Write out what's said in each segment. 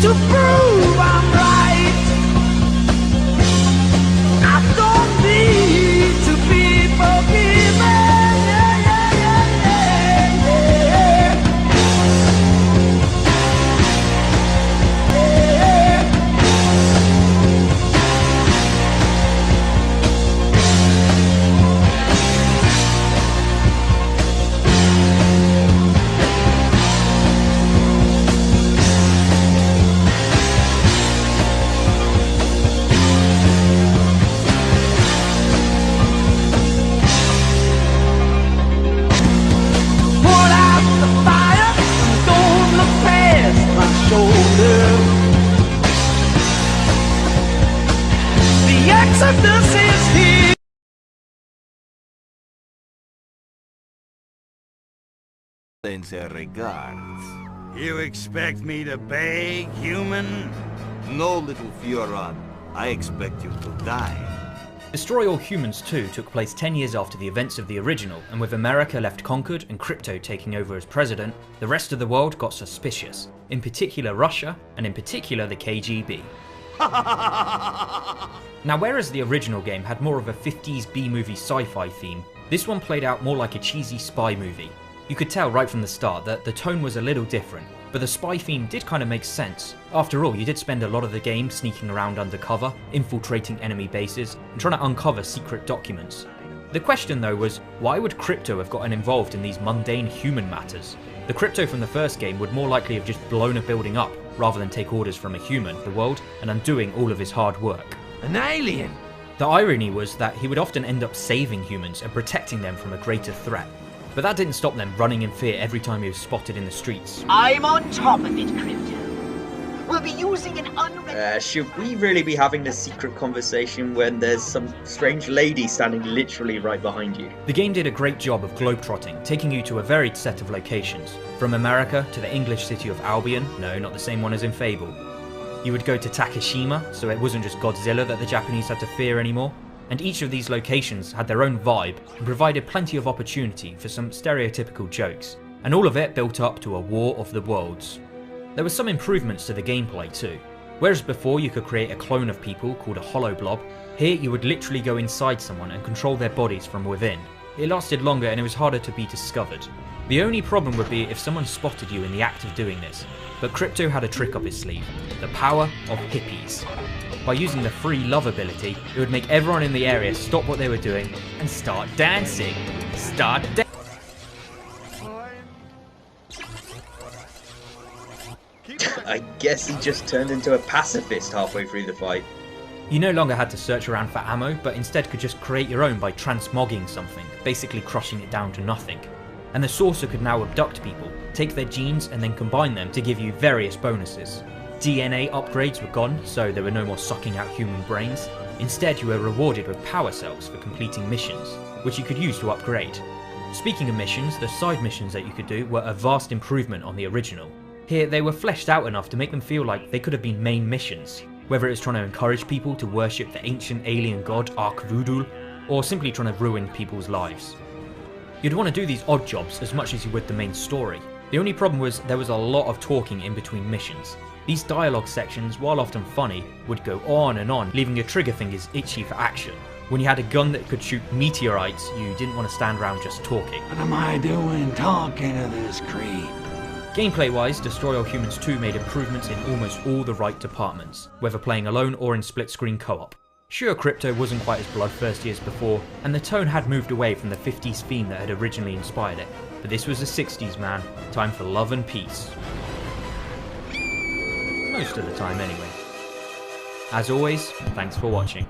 to prove I'm right. I don't need to be forgiven. Yeah, yeah, yeah, yeah, yeah. Pull out the fire, don't look past my shoulder. The exodus is here. Sincere regards. You expect me to beg, human? No, little Fioran. I expect you to die. Destroy All Humans 2 took place 10 years after the events of the original, and with America left conquered and Crypto taking over as president, the rest of the world got suspicious, in particular Russia, and in particular the KGB. Now, whereas the original game had more of a 50s B-movie sci-fi theme, this one played out more like a cheesy spy movie. You could tell right from the start that the tone was a little different, but the spy theme did kind of make sense. After all, you did spend a lot of the game sneaking around undercover, infiltrating enemy bases, and trying to uncover secret documents. The question though was, why would Crypto have gotten involved in these mundane human matters? The Crypto from the first game would more likely have just blown a building up, rather than take orders from a human, the world, and undoing all of his hard work. An alien? The irony was that he would often end up saving humans and protecting them from a greater threat. But that didn't stop them running in fear every time he was spotted in the streets. I'm on top of it, Crypto. We'll be using an should we really be having this secret conversation when there's some strange lady standing literally right behind you? The game did a great job of globetrotting, taking you to a varied set of locations. From America to the English city of Albion, no, not the same one as in Fable. You would go to Takeshima, so it wasn't just Godzilla that the Japanese had to fear anymore. And each of these locations had their own vibe and provided plenty of opportunity for some stereotypical jokes, and all of it built up to a war of the worlds. There were some improvements to the gameplay too. Whereas before you could create a clone of people called a hollow blob, here you would literally go inside someone and control their bodies from within. It lasted longer and it was harder to be discovered. The only problem would be if someone spotted you in the act of doing this, but Crypto had a trick up his sleeve, the power of hippies. By using the free love ability, it would make everyone in the area stop what they were doing and start dancing. I guess he just turned into a pacifist halfway through the fight. You no longer had to search around for ammo, but instead could just create your own by transmogging something, basically crushing it down to nothing. And the sorcerer could now abduct people, take their genes and then combine them to give you various bonuses. DNA upgrades were gone, so there were no more sucking out human brains. Instead, you were rewarded with power cells for completing missions, which you could use to upgrade. Speaking of missions, the side missions that you could do were a vast improvement on the original. Here, they were fleshed out enough to make them feel like they could have been main missions, whether it was trying to encourage people to worship the ancient alien god Arkvoodle, or simply trying to ruin people's lives. You'd want to do these odd jobs as much as you would the main story. The only problem was there was a lot of talking in between missions. These dialogue sections, while often funny, would go on and on, leaving your trigger fingers itchy for action. When you had a gun that could shoot meteorites, you didn't want to stand around just talking. What am I doing talking to this creep? Gameplay-wise, Destroy All Humans 2 made improvements in almost all the right departments, whether playing alone or in split-screen co-op. Sure, Crypto wasn't quite as bloodthirsty as before, and the tone had moved away from the 50s theme that had originally inspired it, but this was the 60s, man. Time for love and peace. Most of the time, anyway. As always, thanks for watching.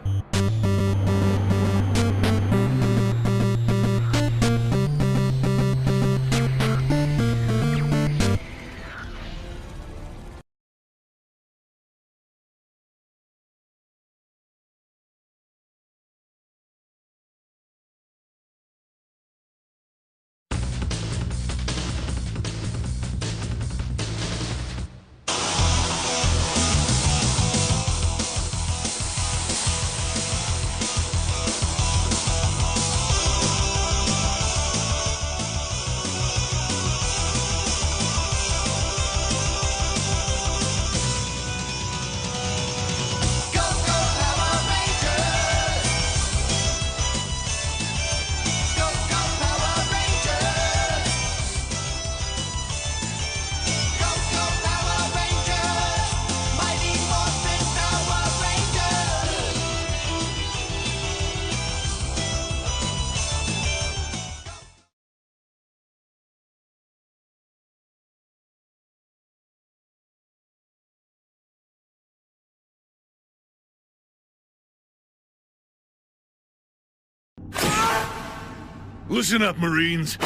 Listen up, Marines.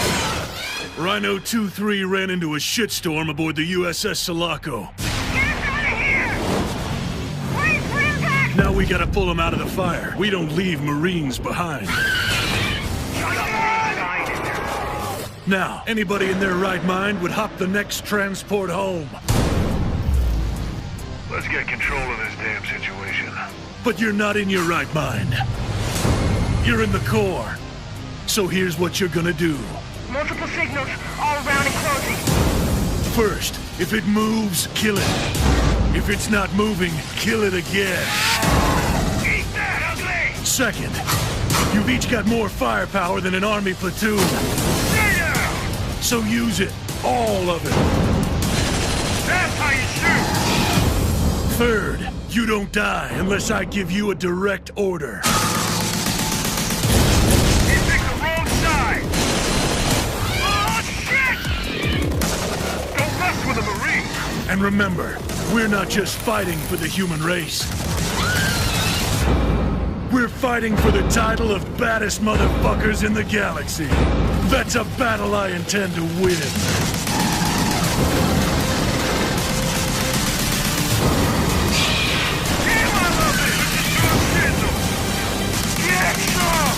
Rhino 2-3 ran into a shitstorm aboard the USS Sulaco. Get us out of here! Wait for impact! Now we gotta pull them out of the fire. We don't leave Marines behind. Now, anybody in their right mind would hop the next transport home. Let's get control of this damn situation. But you're not in your right mind. You're in the core. So here's what you're gonna do. Multiple signals, all around and closing. First, if it moves, kill it. If it's not moving, kill it again. Eat that, ugly! Second, you've each got more firepower than an army platoon. Stay down! So use it. All of it. That's how you shoot! Third, you don't die unless I give you a direct order. He picked the wrong side! Oh, shit! Don't mess with a Marine! And remember, we're not just fighting for the human race. We're fighting for the title of baddest motherfuckers in the galaxy. That's a battle I intend to win. Damn, I love it! This is your sizzle! Get some!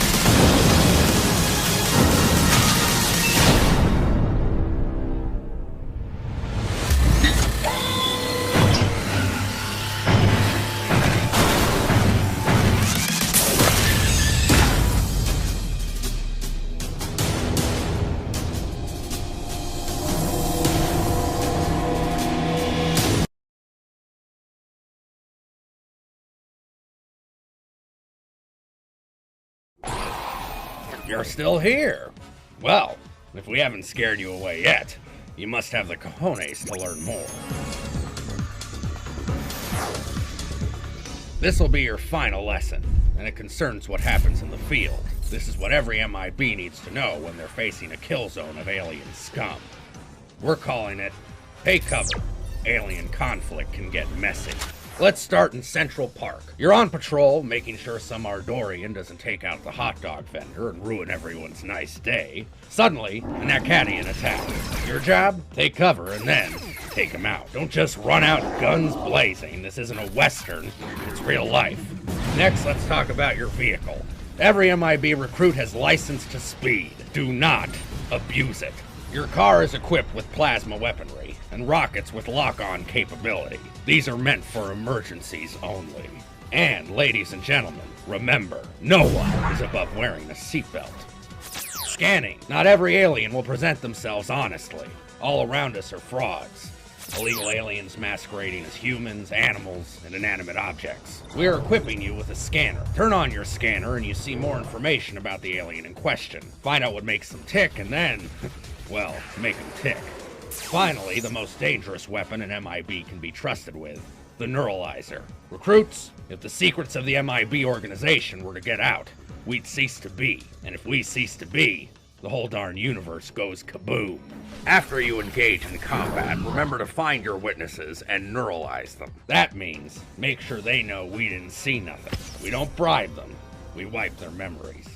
You're still here. Well, if we haven't scared you away yet, you must have the cojones to learn more. This'll be your final lesson, and it concerns what happens in the field. This is what every MIB needs to know when they're facing a kill zone of alien scum. We're calling it Take Cover. Alien conflict can get messy. Let's start in Central Park. You're on patrol, making sure some Ardorian doesn't take out the hot dog vendor and ruin everyone's nice day. Suddenly, an Akkadian attacks. Your job? Take cover and then take him out. Don't just run out guns blazing. This isn't a Western, it's real life. Next, let's talk about your vehicle. Every MIB recruit has license to speed. Do not abuse it. Your car is equipped with plasma weaponry and rockets with lock-on capability. These are meant for emergencies only. And, ladies and gentlemen, remember, no one is above wearing a seatbelt. Scanning. Not every alien will present themselves honestly. All around us are frauds. Illegal aliens masquerading as humans, animals, and inanimate objects. We are equipping you with a scanner. Turn on your scanner and you see more information about the alien in question. Find out what makes them tick and then, well, make them tick. Finally, the most dangerous weapon an MIB can be trusted with, the neuralizer. Recruits, if the secrets of the MIB organization were to get out, we'd cease to be. And if we cease to be, the whole darn universe goes kaboom. After you engage in combat, remember to find your witnesses and neuralize them. That means make sure they know we didn't see nothing. We don't bribe them, we wipe their memories.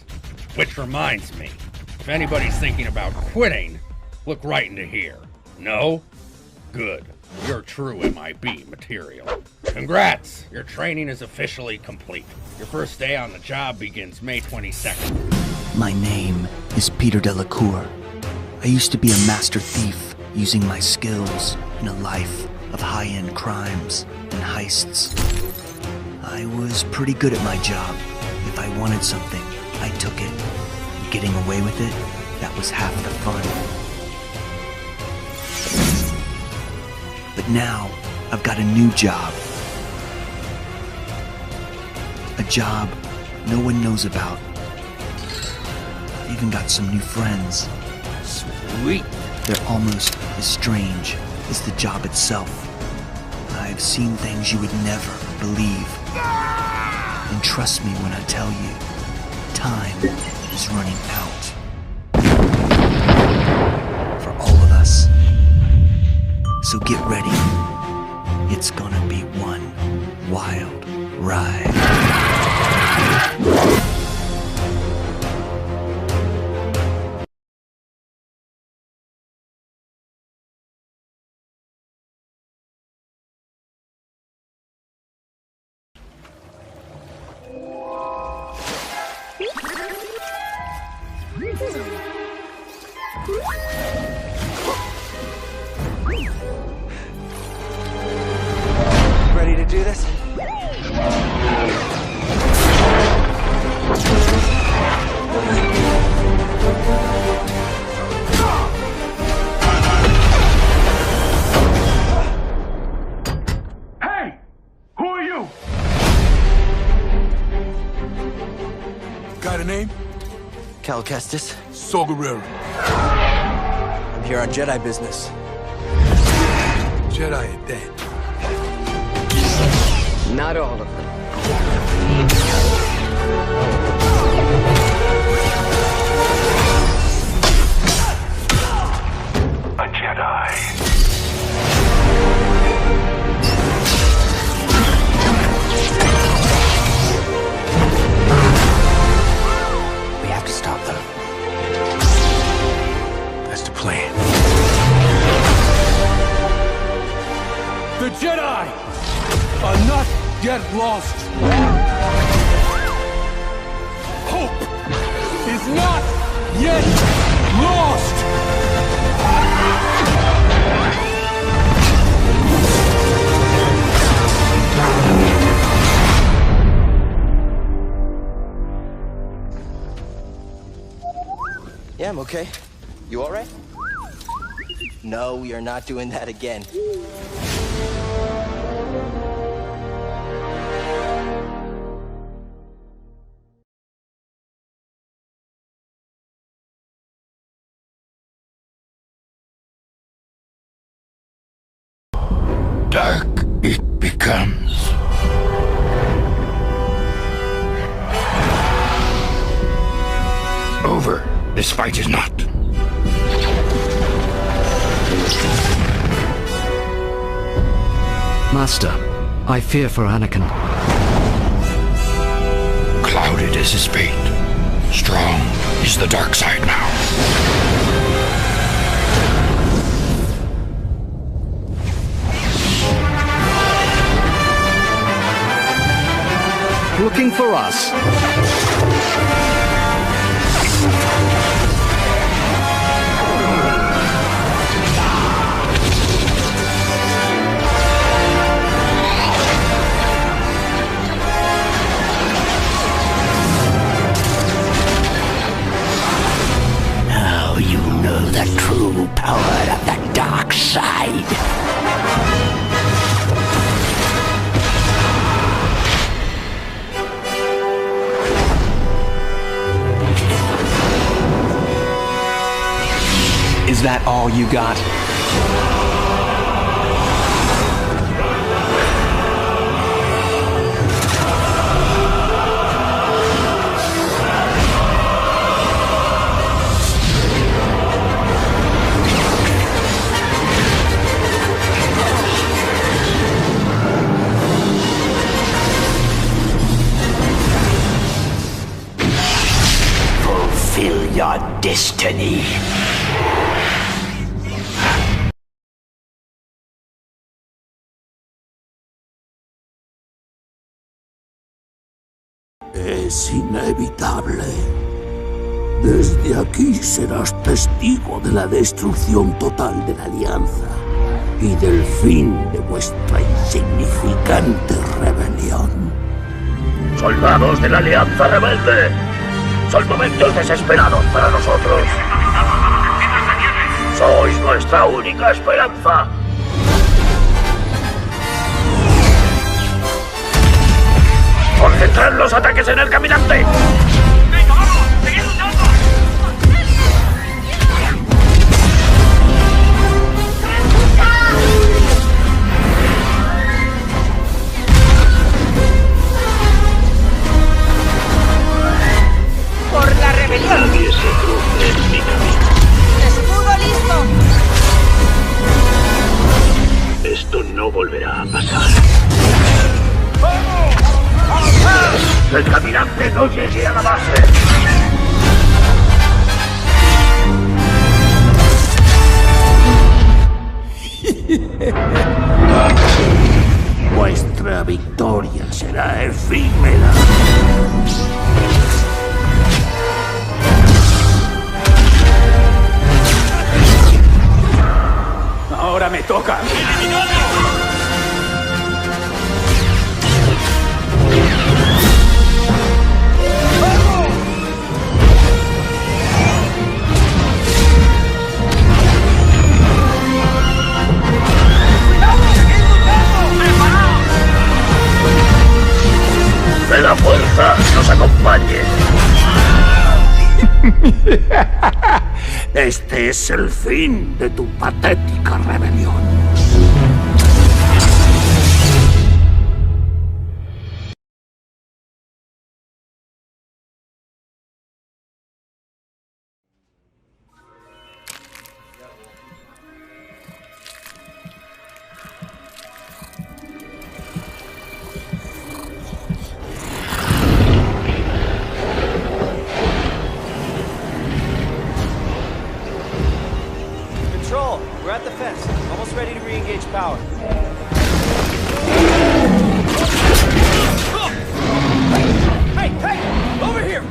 Which reminds me, if anybody's thinking about quitting, look right into here. No? Good. You're true MIB material. Congrats! Your training is officially complete. Your first day on the job begins May 22nd. My name is Peter Delacour. I used to be a master thief, using my skills in a life of high-end crimes and heists. I was pretty good at my job. If I wanted something, I took it. And getting away with it, that was half the fun. But now, I've got a new job. A job no one knows about. I've even got some new friends. Sweet. They're almost as strange as the job itself. I've seen things you would never believe. And trust me when I tell you, time is running out. For all of us. So get ready. It's gonna be one wild ride. do this? Hey! Who are you? Got a name? Cal Kestis. Saw Gerrera. I'm here on Jedi business. Jedi are dead. Not all of them. A Jedi. We have to stop them. That's the plan. The Jedi are not yet lost. Hope is not yet lost. Yeah, I'm okay. You all right? No, we are not doing that again. Dark it becomes. Over. This fight is not. Master, I fear for Anakin. Clouded is his fate. Strong is the dark side now. Looking for us. Now you know the true power of the dark side. Is that all you got? Fulfill your destiny. Es inevitable. Desde aquí serás testigo de la destrucción total de la Alianza y del fin de vuestra insignificante rebelión. Soldados de la Alianza Rebelde. Son momentos desesperados para nosotros. Sois nuestra única esperanza. ¡Concentrar los ataques en el caminante! ¡Venga, vamos! ¡Seguid luchando! ¡Por la rebelión! Nadie se cruce en mi camino. ¡Escudo listo! Esto no volverá a pasar. El caminante no llegue a la base. Vuestra victoria será efímera. Ahora me toca. Este es el fin de tu patética rebelión. Control, we're at the fence. Almost ready to re-engage power. Hey, hey! Over here!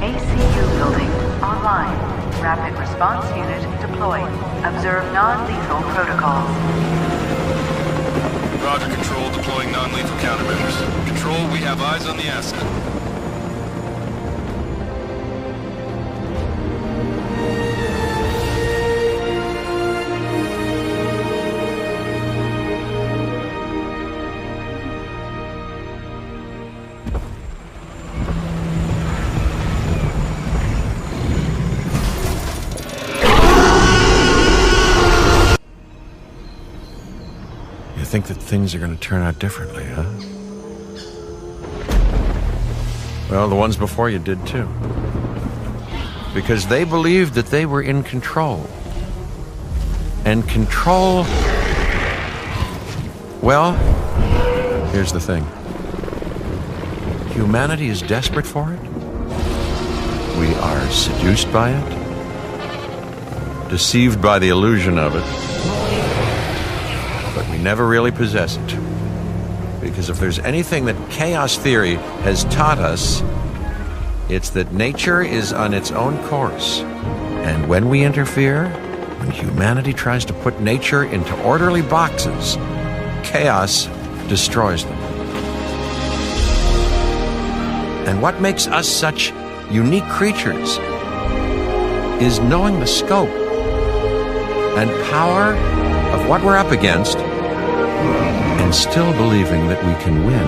ACU building online. Rapid response unit deployed. Observe non-lethal protocols. Roger, Control. Deploying non-lethal countermeasures. Control, we have eyes on the asset. You think that things are going to turn out differently, huh? Well, the ones before you did too. Because they believed that they were in control. And control... Well, here's the thing. Humanity is desperate for it. We are seduced by it. Deceived by the illusion of it. But we never really possess it. Because if there's anything that chaos theory has taught us, it's that nature is on its own course. And when we interfere, when humanity tries to put nature into orderly boxes, chaos destroys them. And what makes us such unique creatures is knowing the scope and power of what we're up against and still believing that we can win.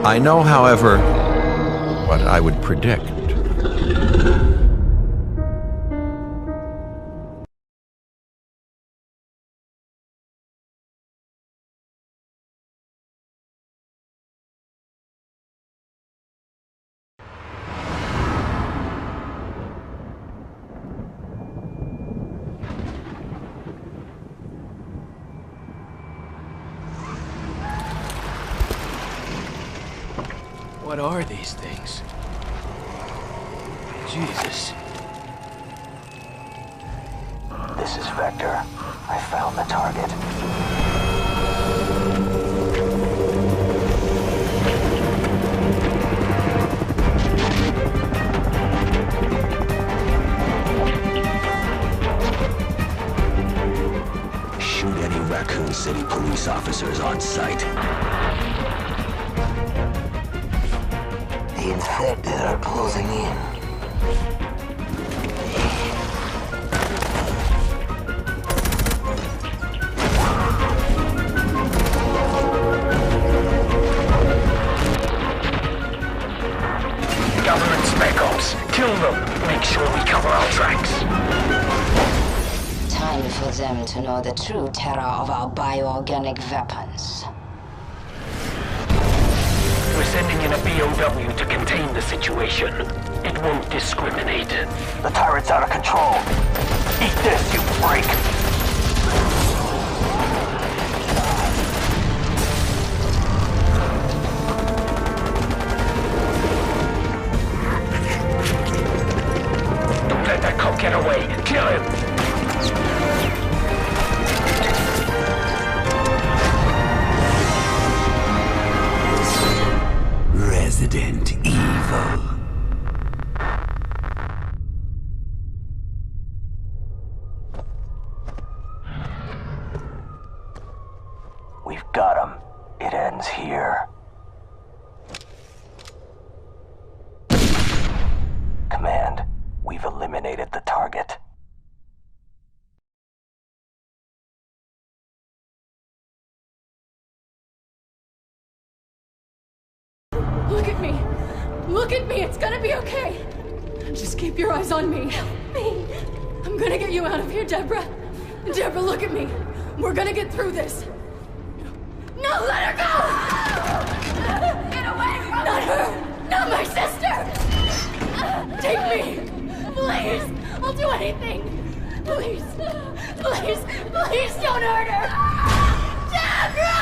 I know, however, what I would predict. What are these things? Jesus. This is Vector. I found the target. Shoot any Raccoon City police officers on sight. The infected are closing in. Government spec ops. Kill them. Make sure we cover our tracks. Time for them to know the true terror of our bioorganic weapons. We're sending in a BOW to contain the situation. It won't discriminate. The turret's out of control. Eat this, you freak! Don't let that cop get away. Kill him! Resident Evil. We've got him. It ends here. Look at me, it's gonna be okay. Just keep your eyes on me. Help me. I'm gonna get you out of here, Deborah. Deborah, look at me. We're gonna get through this. No, let her go! Get away from me! Not her! Not my sister! Take me! Please! I'll do anything! Please! Please! Please don't hurt her! Deborah!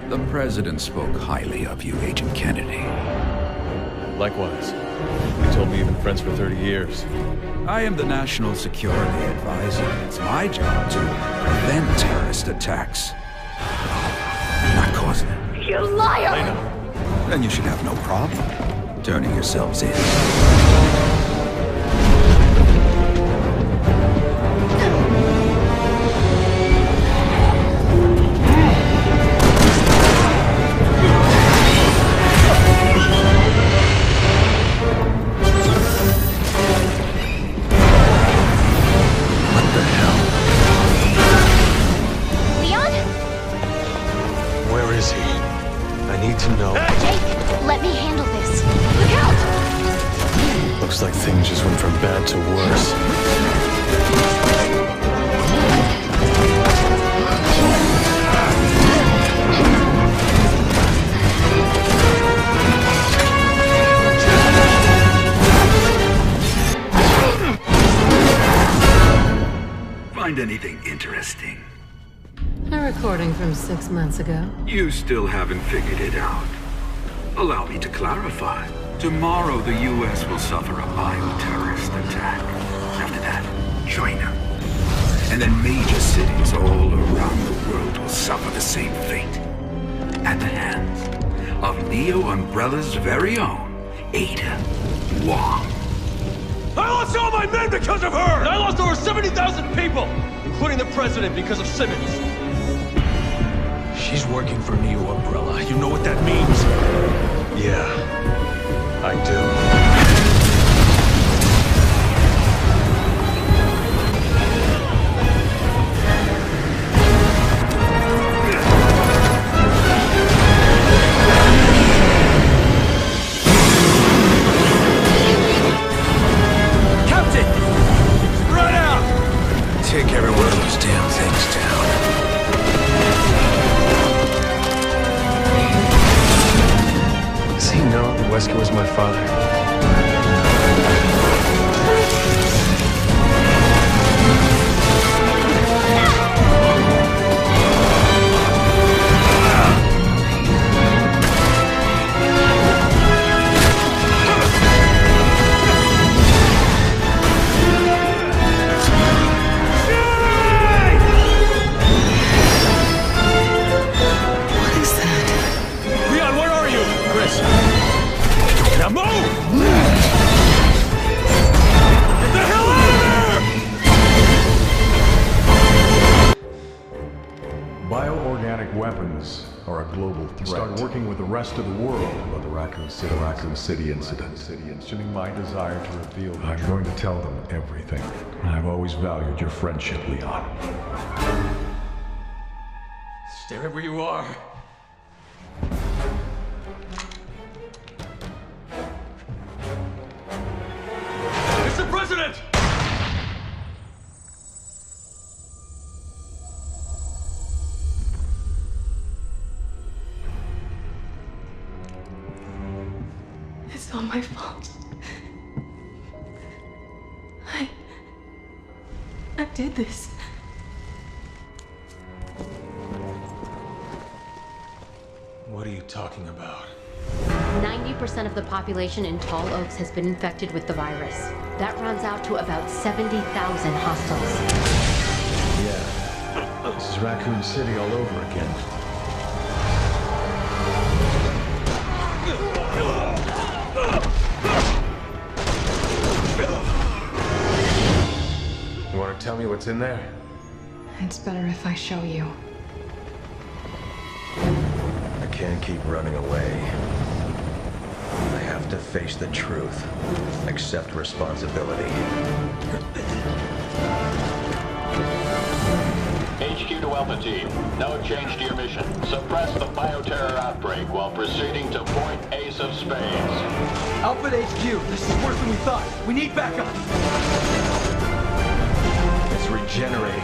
The President spoke highly of you, Agent Kennedy. Likewise. He told me you've been friends for 30 years. I am the National Security Advisor. It's my job to prevent terrorist attacks. Not causing it. You liar! I know. Then you should have no problem turning yourselves in. Like things just went from bad to worse. Find anything interesting? A recording from 6 months ago. You still haven't figured it out. Allow me to clarify. Tomorrow, the U.S. will suffer a bioterrorist attack. After that, China. And then major cities all around the world will suffer the same fate. At the hands of Neo Umbrella's very own, Ada Wong. I lost all my men because of her! And I lost over 70,000 people, including the president, because of Simmons. She's working for Neo Umbrella. You know what that means? Yeah. I do. Captain! Spread out! Take every one of those damn things down. Does he know that Wesker was my father? Now move! Get the hell out of here! Bioorganic weapons are a global threat. Start working with the rest of the world about the Raccoon City incident. Questioning my desire to reveal I'm going to tell them everything. I've always valued your friendship, Leon. Stay right where you are. Mr. President! It's all my fault. I did this. What are you talking about? 90% of the population in Tall Oaks has been infected with the virus. That rounds out to about 70,000 hostiles. Yeah. This is Raccoon City all over again. You want to tell me what's in there? It's better if I show you. I can't keep running away. I have to face the truth. Accept responsibility. HQ to Alpha Team. No change to your mission. Suppress the bioterror outbreak while proceeding to point Ace of Spades. Alpha to HQ. This is worse than we thought. We need backup. It's regenerating.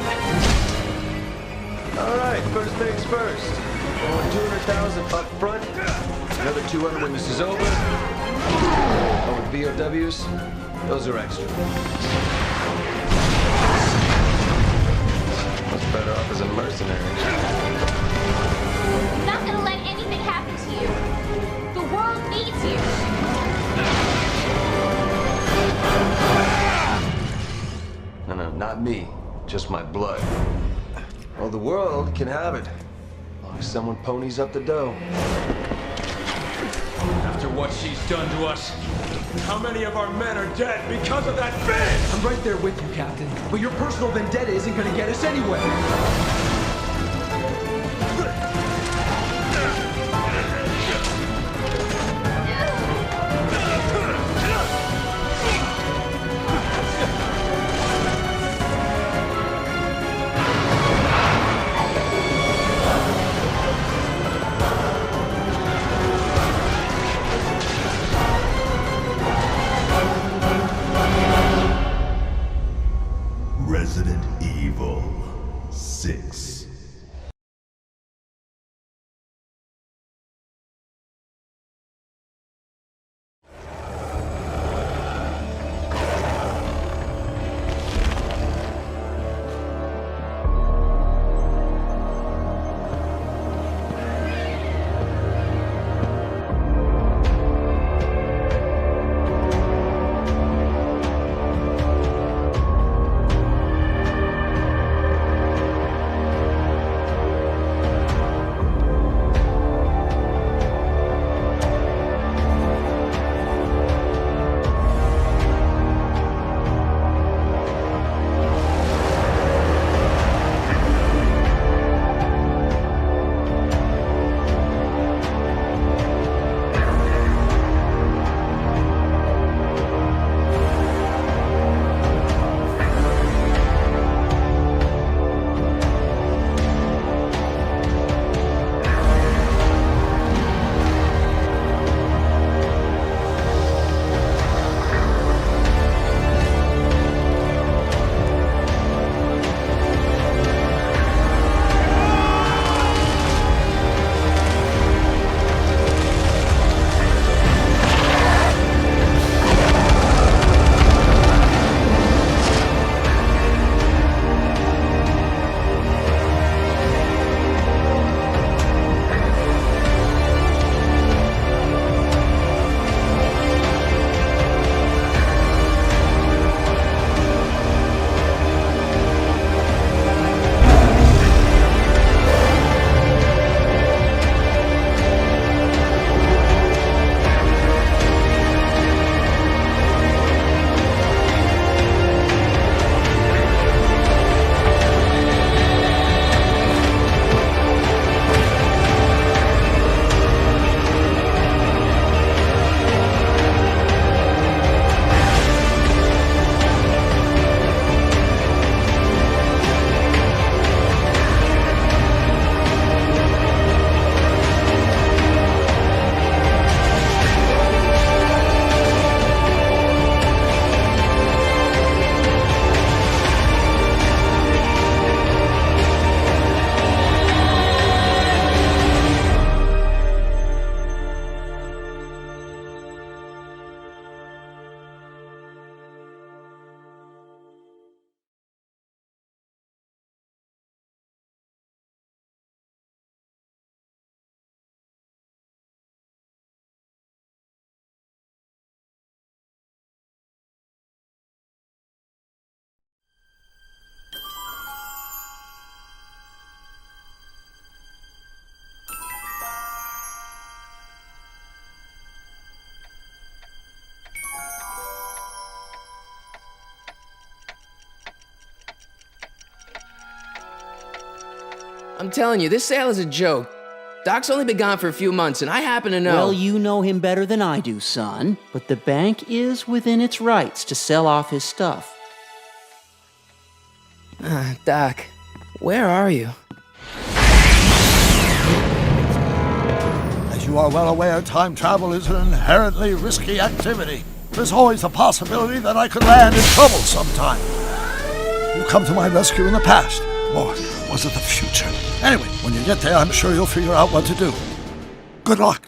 All right, first things first. 200,000 up front. Another 200 when this is over. Oh, with VOWs, those are extra. Much better off as a mercenary. I'm not gonna let anything happen to you. The world needs you. No, not me. Just my blood. Well, the world can have it. As long as someone ponies up the dough. After what she's done to us, how many of our men are dead because of that bitch? I'm right there with you, Captain. But your personal vendetta isn't gonna get us anywhere. Resident Evil 6. I'm telling you, this sale is a joke. Doc's only been gone for a few months, and I happen to know... Well, you know him better than I do, son. But the bank is within its rights to sell off his stuff. Doc, Where are you? As you are well aware, time travel is an inherently risky activity. There's always the possibility that I could land in trouble sometime. You come to my rescue in the past, or was it the future? Anyway, when you get there, I'm sure you'll figure out what to do. Good luck.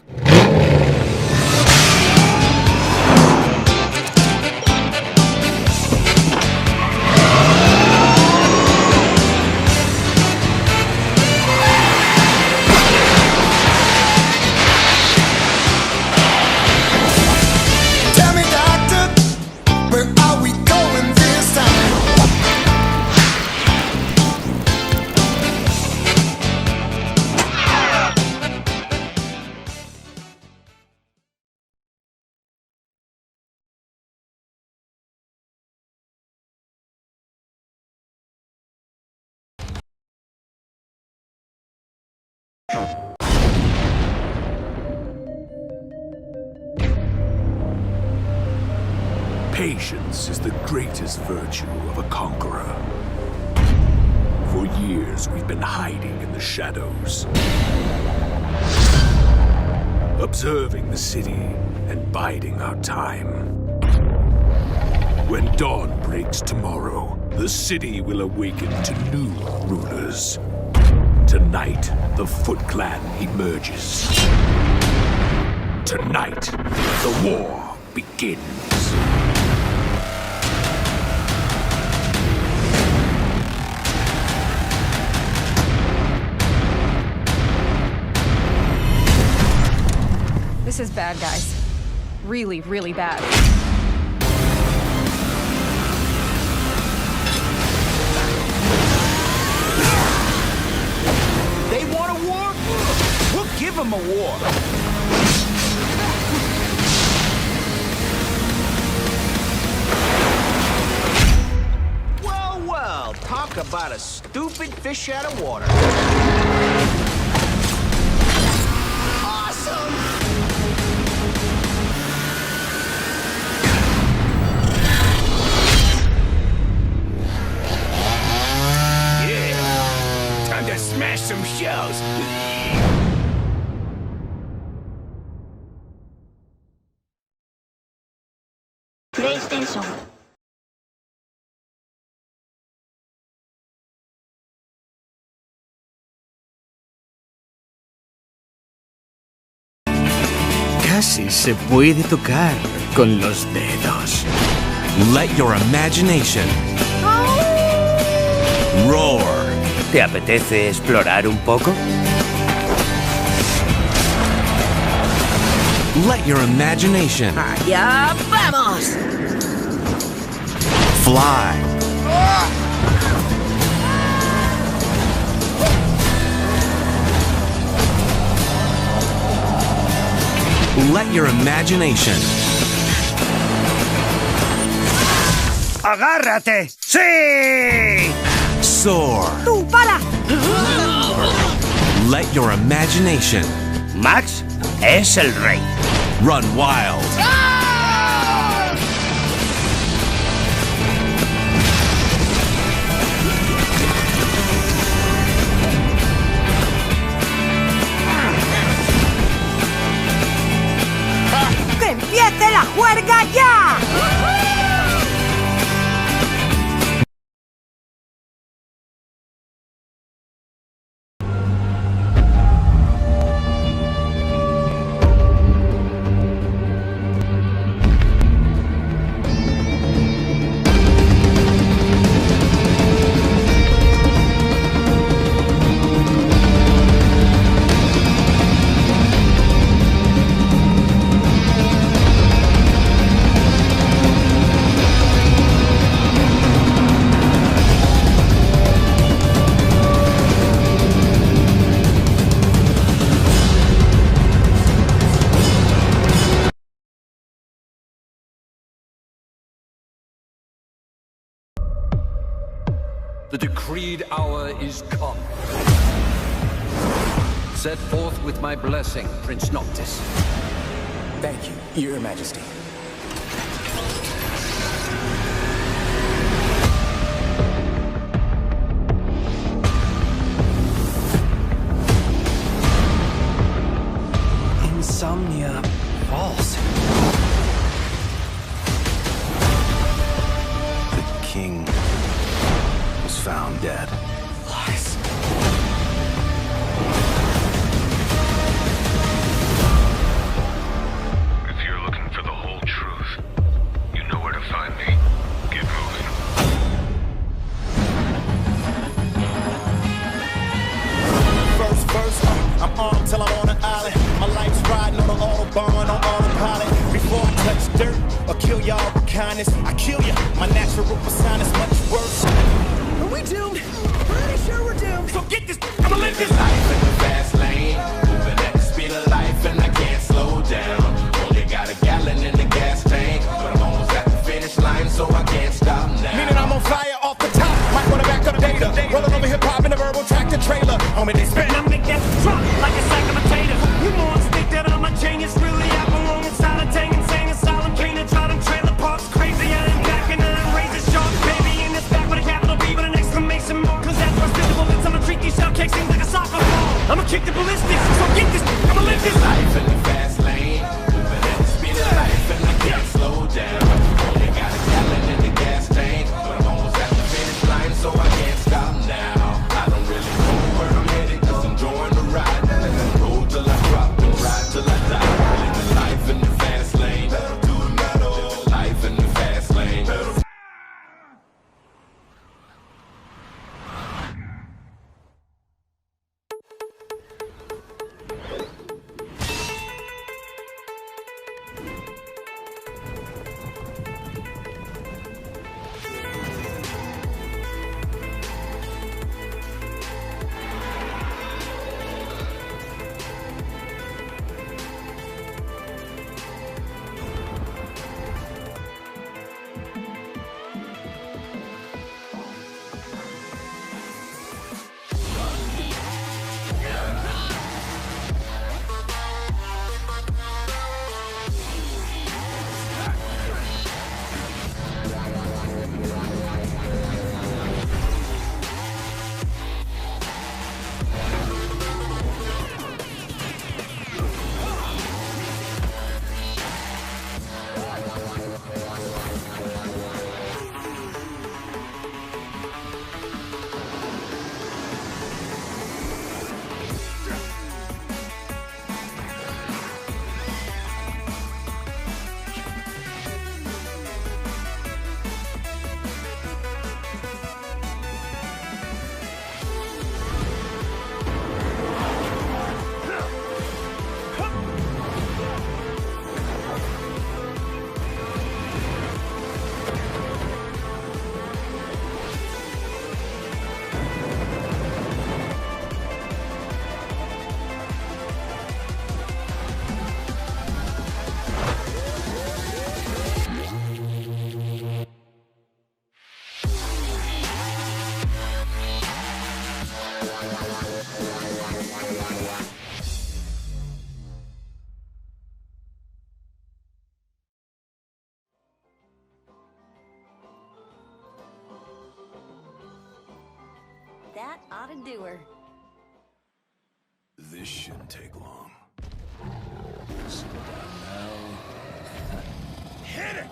Patience is the greatest virtue of a conqueror. For years, we've been hiding in the shadows, observing the city and biding our time. When dawn breaks tomorrow, the city will awaken to new rulers. Tonight, the Foot Clan emerges. Tonight, the war begins. This is bad, guys. Really, really bad. They want a war? We'll give them a war. Well, well, talk about a stupid fish out of water. Awesome! Yeah, time to smash some shells. PlayStation. Casi se puede tocar con los dedos. Let your imagination roar. ¿Te apetece explorar un poco? Let your imagination ¡Ya vamos! fly. Let your imagination ¡Agárrate! ¡Sí! soar. ¡Tú, para! Let your imagination Max es el rey. run wild. ¡Que empiece la juerga ya! The decreed hour is come. Set forth with my blessing, Prince Noctis. Thank you, Your Majesty. king was found dead. Lies. If you're looking for the whole truth, you know where to find me. Get moving. First verse, I'm armed till I'm on an island. My life's riding on an autobahn, on autopilot. Before I touch dirt or kill y'all with kindness, I kill ya. My natural persona's much worse. Are we doomed? Pretty sure we're doomed. So get this, I'ma live this life in the fast lane. Moving at the speed of life and I can't slow down. Only got a gallon in the gas tank, but I'm almost at the finish line, so I can't stop now. Meaning I'm on fire off the top, might wanna back up data. Rolling over hip-hop in a verbal tractor trailer. Homie, they spit. I make that drop like a sack of potatoes. You morons think that I'm a genius, really I belong inside a tank and sang a solemn painter. Driving trailer parks crazy, I am back and I'm razor sharp, baby. In this back with a capital B with an exclamation mark, cause that's what's visible. It's I'ma treat these shell cakes things like a soccer ball. I'ma kick the ballistics, so get this, I'ma live this life in the fast lane. Moving at the speed of life and I can't slow down. Only got a gallon in the gas tank, but I'm almost at the finish line, so I can't stop now. I don't really know where I'm headed, cause I'm enjoying the ride. Roll till I drop and ride till I die. Living life in the fast lane. Living life in the fast lane. That ought to do her. This shouldn't take long. Sit down now. Hit it!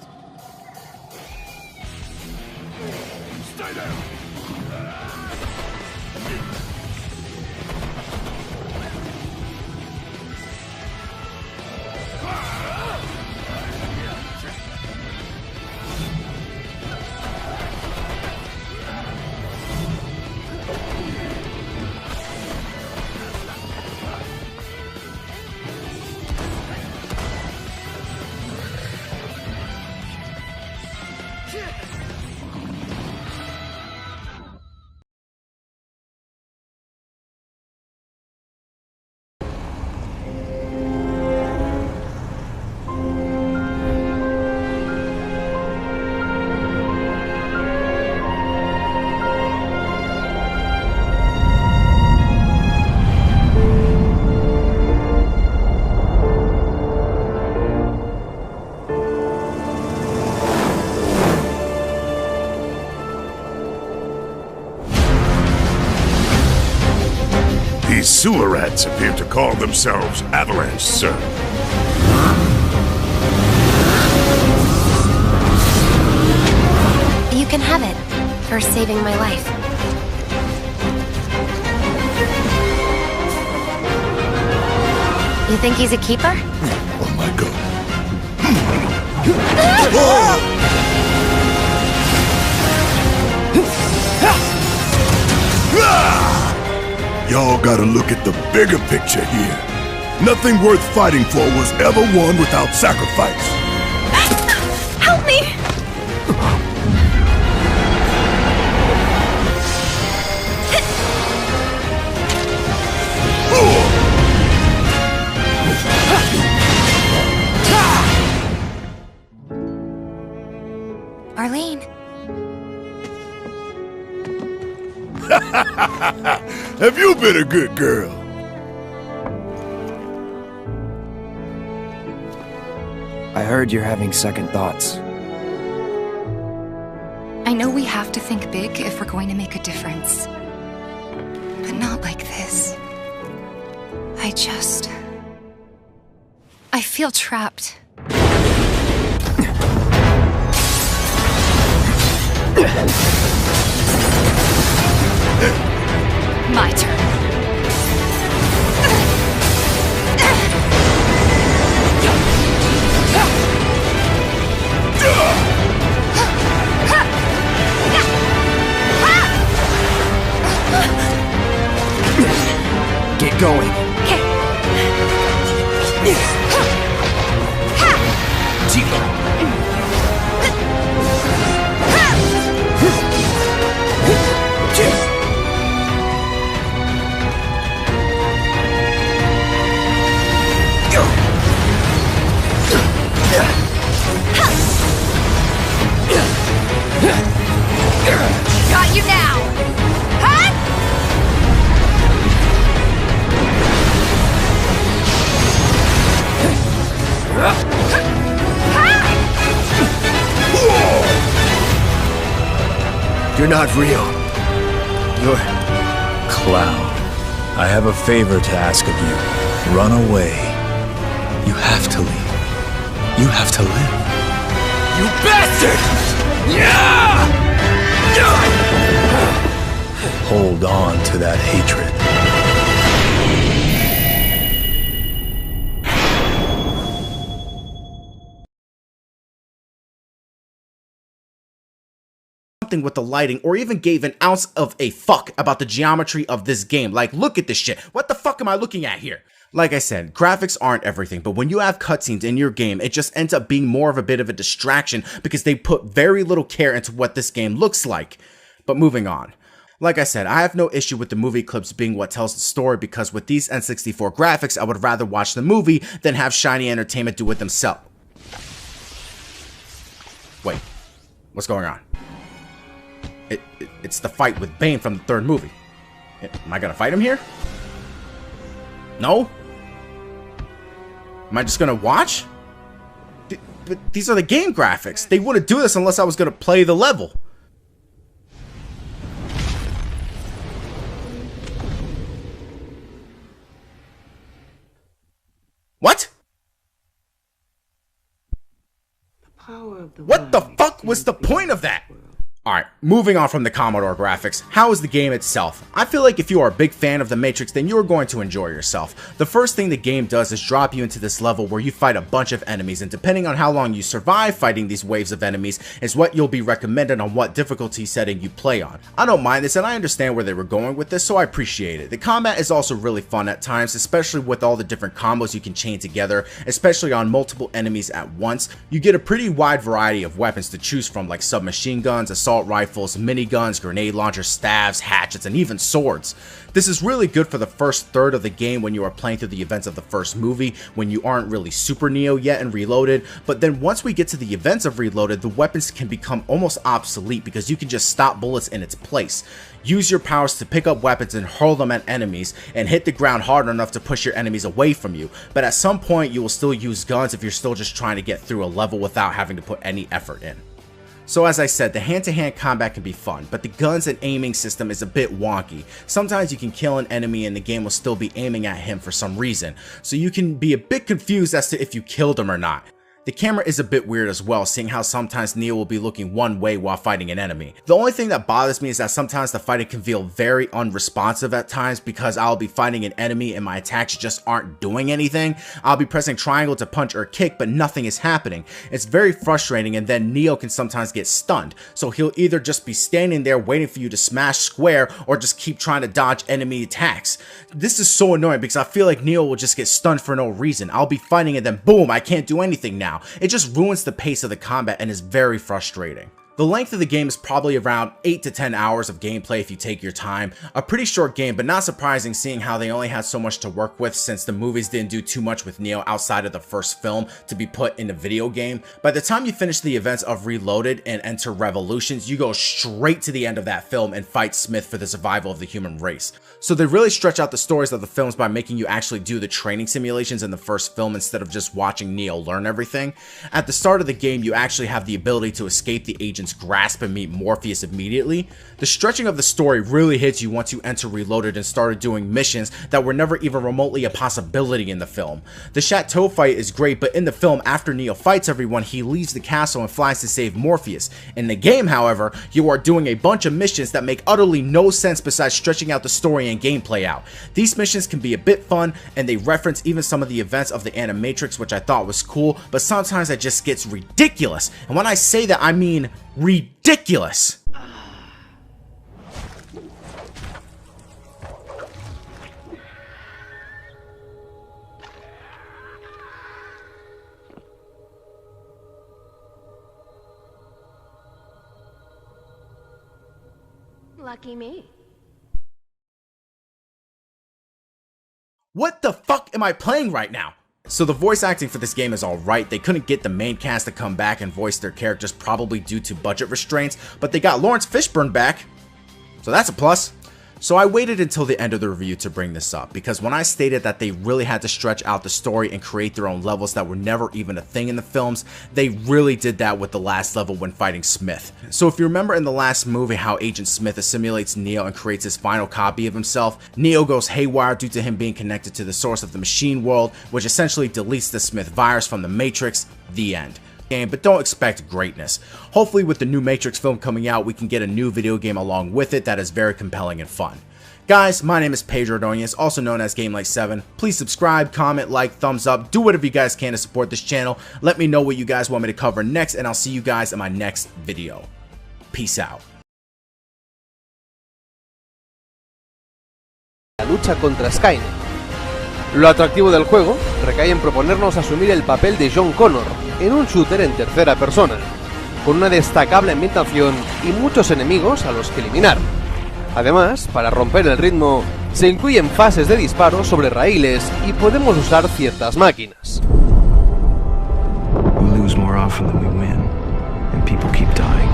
Stay down. These sewer rats appear to call themselves Avalanche, sir. You can have it for saving my life. You think he's a keeper? On my go. Y'all gotta look at the bigger picture here. Nothing worth fighting for was ever won without sacrifice. Help me! Arlene. Have you been a good girl? I heard you're having second thoughts. I know we have to think big if we're going to make a difference. But not like this. I feel trapped. My turn. Get going. Got you now! Huh? You're not real. You're... Cloud. I have a favor to ask of you. Run away. You have to leave. You have to live. You bastard! Yeah! Hold on to that hatred. With the lighting, or even gave an ounce of a fuck about the geometry of this game. Like, look at this shit. What the fuck am I looking at here? Like I said, graphics aren't everything, but when you have cutscenes in your game, it just ends up being more of a bit of a distraction because they put very little care into what this game looks like. But moving on. Like I said, I have no issue with the movie clips being what tells the story, because with these N64 graphics, I would rather watch the movie than have Shiny Entertainment do it themselves. Wait, what's going on? It's the fight with Bane from the third movie. Am I gonna fight him here? No? Am I just gonna watch? But these are the game graphics. They wouldn't do this unless I was gonna play the level. What? What the fuck was the point of that? Alright, moving on from the Commodore graphics, how is the game itself? I feel like if you are a big fan of The Matrix, then you are going to enjoy yourself. The first thing the game does is drop you into this level where you fight a bunch of enemies, and depending on how long you survive fighting these waves of enemies is what you'll be recommended on what difficulty setting you play on. I don't mind this, and I understand where they were going with this, so I appreciate it. The combat is also really fun at times, especially with all the different combos you can chain together, especially on multiple enemies at once. You get a pretty wide variety of weapons to choose from, like submachine guns, assault rifles, miniguns, grenade launchers, staves, hatchets, and even swords. This is really good for the first third of the game when you are playing through the events of the first movie, when you aren't really Super Neo yet and Reloaded, but then once we get to the events of Reloaded, the weapons can become almost obsolete because you can just stop bullets in its place. Use your powers to pick up weapons and hurl them at enemies, and hit the ground hard enough to push your enemies away from you, but at some point you will still use guns if you're still just trying to get through a level without having to put any effort in. So as I said, the hand-to-hand combat can be fun, but the guns and aiming system is a bit wonky. Sometimes you can kill an enemy and the game will still be aiming at him for some reason, so you can be a bit confused as to if you killed him or not. The camera is a bit weird as well, seeing how sometimes Neo will be looking one way while fighting an enemy. The only thing that bothers me is that sometimes the fighting can feel very unresponsive at times because I'll be fighting an enemy and my attacks just aren't doing anything. I'll be pressing triangle to punch or kick, but nothing is happening. It's very frustrating, and then Neo can sometimes get stunned, so he'll either just be standing there waiting for you to smash square or just keep trying to dodge enemy attacks. This is so annoying because I feel like Neo will just get stunned for no reason. I'll be fighting and then boom, I can't do anything now. It just ruins the pace of the combat and is very frustrating. The length of the game is probably around 8 to 10 hours of gameplay if you take your time. A pretty short game, but not surprising seeing how they only had so much to work with since the movies didn't do too much with Neo outside of the first film to be put in a video game. By the time you finish the events of Reloaded and enter Revolutions, you go straight to the end of that film and fight Smith for the survival of the human race. So they really stretch out the stories of the films by making you actually do the training simulations in the first film instead of just watching Neo learn everything. At the start of the game, you actually have the ability to escape the agent's grasp and meet Morpheus immediately. The stretching of the story really hits you once you enter Reloaded and started doing missions that were never even remotely a possibility in the film. The Chateau fight is great, but in the film, after Neo fights everyone, he leaves the castle and flies to save Morpheus. In the game, however, you are doing a bunch of missions that make utterly no sense besides stretching out the story and gameplay out. These missions can be a bit fun, and they reference even some of the events of the Animatrix, which I thought was cool, but sometimes it just gets ridiculous. And when I say that, I mean ridiculous. Lucky me. What the fuck am I playing right now? So the voice acting for this game is alright. They couldn't get the main cast to come back and voice their characters, probably due to budget restraints, but they got Lawrence Fishburne back, so that's a plus. So I waited until the end of the review to bring this up, because when I stated that they really had to stretch out the story and create their own levels that were never even a thing in the films, they really did that with the last level when fighting Smith. So if you remember in the last movie how Agent Smith assimilates Neo and creates his final copy of himself, Neo goes haywire due to him being connected to the source of the machine world, which essentially deletes the Smith virus from the Matrix. The end. But don't expect greatness. Hopefully with the new Matrix film coming out, we can get a new video game along with it that is very compelling and fun. Guys, my name is Pedro Ordonez, also known as GameLight7. Please subscribe, comment, like, thumbs up, do whatever you guys can to support this channel. Let me know what you guys want me to cover next, and I'll see you guys in my next video. Peace out. La lucha contra Skynet. Lo atractivo del juego recae en proponernos asumir el papel de John Connor en un shooter en tercera persona, con una destacable ambientación y muchos enemigos a los que eliminar. Además, para romper el ritmo, se incluyen fases de disparo sobre raíles y podemos usar ciertas máquinas. We lose more often than we win, and people keep dying.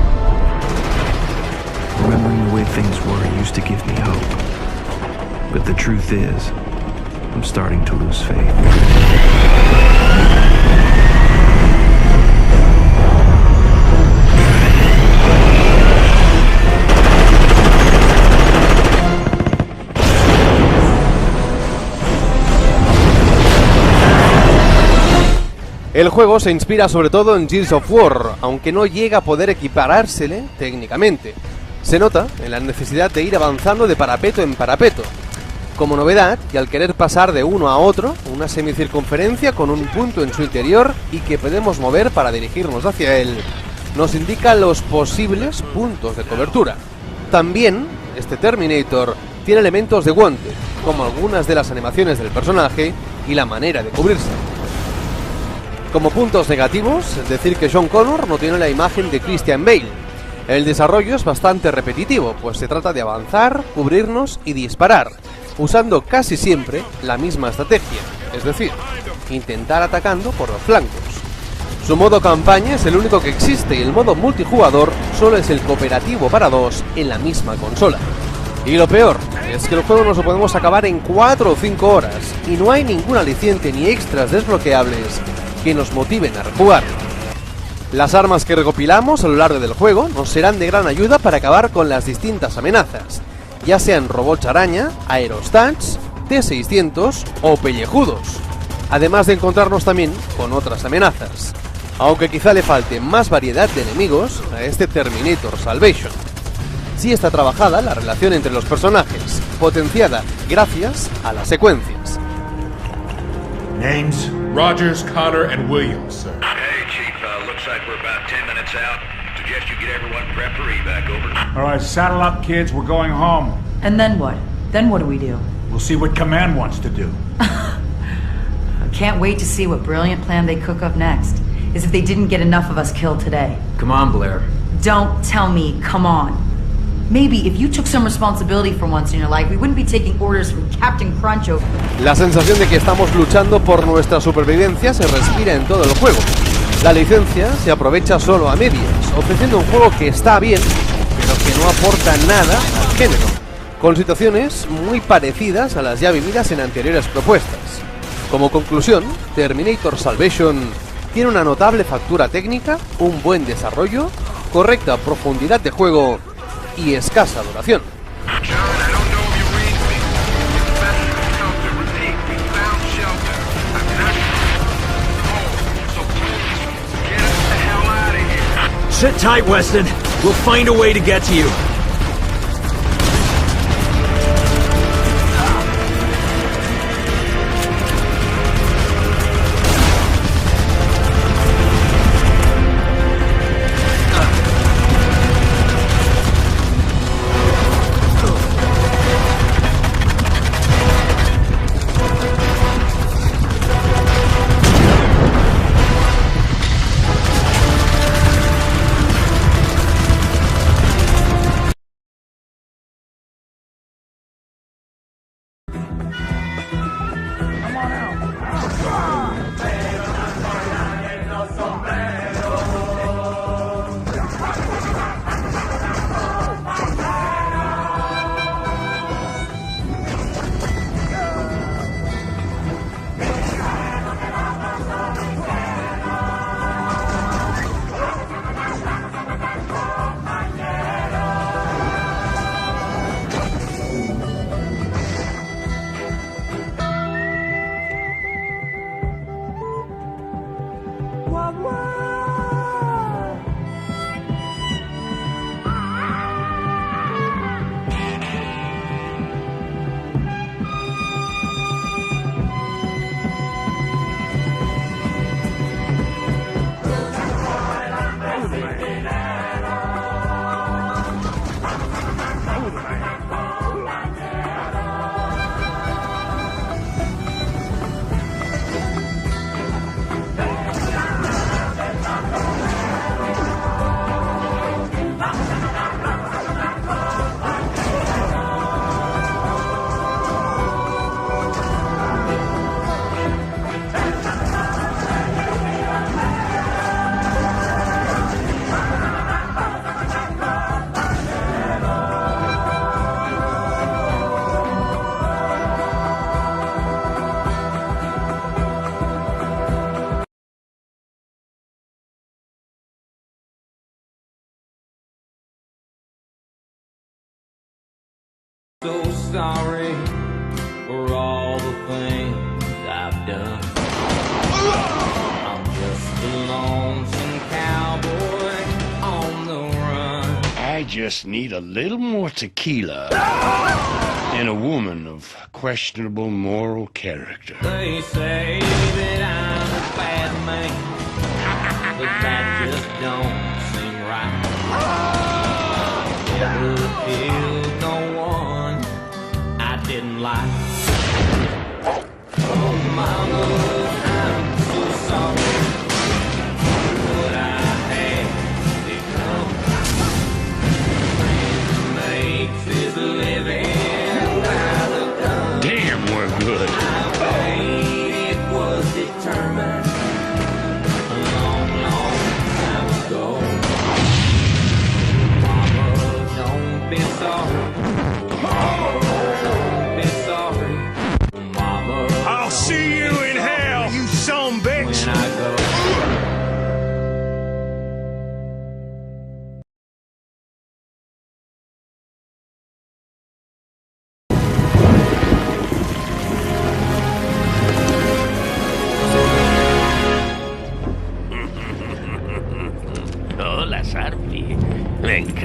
Remembering the way things were used to give me hope. But the truth is, I'm starting to lose faith. El juego se inspira sobre todo en Gears of War, aunque no llega a poder equiparársele técnicamente. Se nota en la necesidad de ir avanzando de parapeto en parapeto. Como novedad, y al querer pasar de uno a otro, una semicircunferencia con un punto en su interior y que podemos mover para dirigirnos hacia él, nos indica los posibles puntos de cobertura. También, este Terminator tiene elementos de guante, como algunas de las animaciones del personaje y la manera de cubrirse. Como puntos negativos, es decir que John Connor no tiene la imagen de Christian Bale. El desarrollo es bastante repetitivo, pues se trata de avanzar, cubrirnos y disparar, usando casi siempre la misma estrategia, es decir, intentar atacando por los flancos. Su modo campaña es el único que existe y el modo multijugador solo es el cooperativo para dos en la misma consola. Y lo peor es que el juego nos lo podemos acabar en 4 o 5 horas y no hay ningún aliciente ni extras desbloqueables que nos motiven a rejugarlo. Las armas que recopilamos a lo largo del juego nos serán de gran ayuda para acabar con las distintas amenazas, ya sean robots araña, aerostats, T-600 o pellejudos, además de encontrarnos también con otras amenazas. aunque quizá le falte más variedad de enemigos a este Terminator Salvation. Sí está trabajada la relación entre los personajes, potenciada gracias a las secuencias. Names? Rogers, Connor, and Williams, sir. Hey, Chief, looks like we're about 10 minutes out. Suggest you get everyone prepped for evac, over. All right, saddle up, kids. We're going home. And then what? Then what do we do? We'll see what Command wants to do. I can't wait to see what brilliant plan they cook up next. As if they didn't get enough of us killed today. Come on, Blair. Don't tell me, come on. Maybe if you took some responsibility for once in your life, we wouldn't be taking orders from Captain Crunch over. La sensación de que estamos luchando por nuestra supervivencia se respira en todo el juego. La licencia se aprovecha solo a medias, ofreciendo un juego que está bien, pero que no aporta nada al género, con situaciones muy parecidas a las ya vividas en anteriores propuestas. Como conclusión, Terminator Salvation tiene una notable factura técnica, un buen desarrollo, correcta profundidad de juego y escasa duración. Sit tight, Weston. We'll find a way to get to you. So sorry for all the things I've done. I'm just a lonesome cowboy on the run. I just need a little more tequila and a woman of questionable moral character. They say that I'm a bad man, but that just don't seem right. I never killed no one I didn't like. Oh, mama, I'm so sorry. What I had become. Man makes his living by the gun. Damn, we're good. It was determined a long, long time ago. Mama, don't be sorry.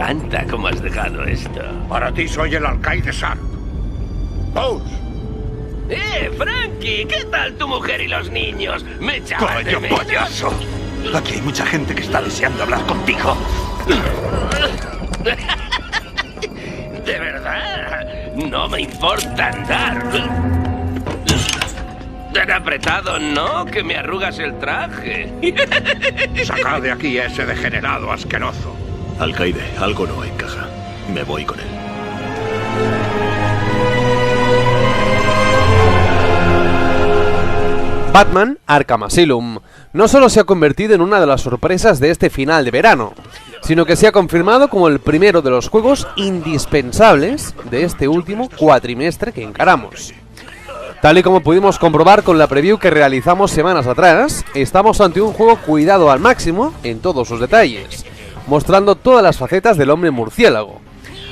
encanta cómo has dejado esto. Para ti soy el alcaide Sark. ¡Vos! Frankie! ¿Qué tal tu mujer y los niños? Me echabas de ¡Coño, menos. payaso! Aquí hay mucha gente que está deseando hablar contigo. De verdad, no me importa andar. Tan apretado, ¿no? Que me arrugas el traje. Sacad de aquí a ese degenerado asqueroso. Alcaide, algo no encaja. Me voy con él. Batman Arkham Asylum no solo se ha convertido en una de las sorpresas de este final de verano, sino que se ha confirmado como el primero de los juegos indispensables de este último cuatrimestre que encaramos. Tal y como pudimos comprobar con la preview que realizamos semanas atrás, estamos ante un juego cuidado al máximo en todos sus detalles, mostrando todas las facetas del hombre murciélago.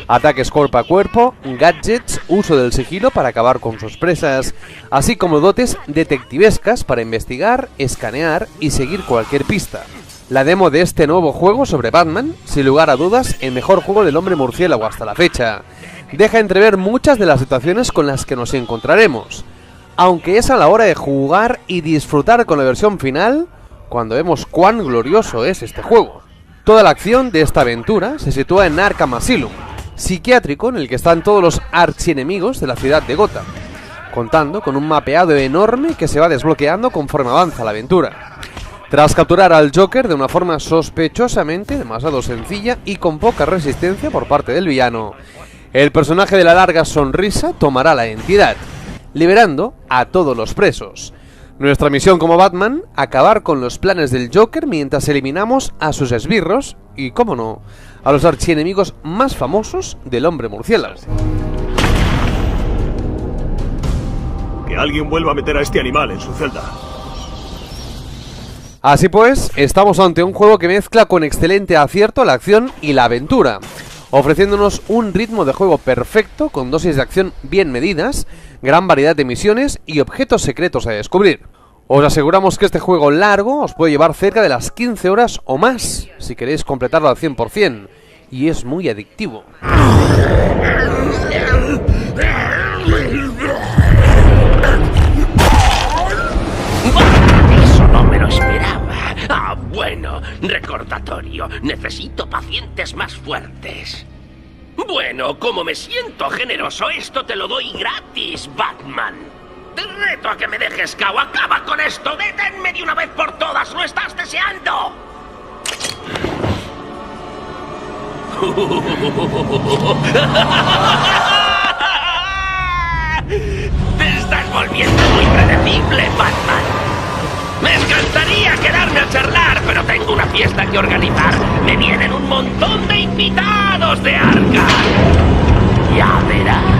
Ataques cuerpo a cuerpo, gadgets, uso del sigilo para acabar con sus presas, así como dotes detectivescas para investigar, escanear y seguir cualquier pista. La demo de este nuevo juego sobre Batman, sin lugar a dudas, el mejor juego del hombre murciélago hasta la fecha, deja entrever muchas de las situaciones con las que nos encontraremos, aunque es a la hora de jugar y disfrutar con la versión final cuando vemos cuán glorioso es este juego. Toda la acción de esta aventura se sitúa en Arkham Asylum, psiquiátrico en el que están todos los archienemigos de la ciudad de Gotham, contando con un mapeado enorme que se va desbloqueando conforme avanza la aventura. Tras capturar al Joker de una forma sospechosamente demasiado sencilla y con poca resistencia por parte del villano, el personaje de la larga sonrisa tomará la entidad, liberando a todos los presos. Nuestra misión como Batman, acabar con los planes del Joker mientras eliminamos a sus esbirros y, cómo no, a los archienemigos más famosos del hombre murciélago. Que alguien vuelva a meter a este animal en su celda. Así pues, estamos ante un juego que mezcla con excelente acierto la acción y la aventura, ofreciéndonos un ritmo de juego perfecto con dosis de acción bien medidas, gran variedad de misiones y objetos secretos a descubrir. Os aseguramos que este juego largo os puede llevar cerca de las 15 horas o más, si queréis completarlo al 100%, y es muy adictivo. Eso no me lo esperaba. Ah, bueno, recordatorio. Necesito pacientes más fuertes. Bueno, como me siento generoso, esto te lo doy gratis, Batman. Te reto a que me dejes cao. ¡Acaba con esto! ¡Deténme de una vez por todas! ¡Lo estás deseando! Te estás volviendo muy predecible, Batman. Me encantaría quedarme a charlar, pero tengo una fiesta que organizar. Me vienen un montón de invitados de Arkham. Ya verás.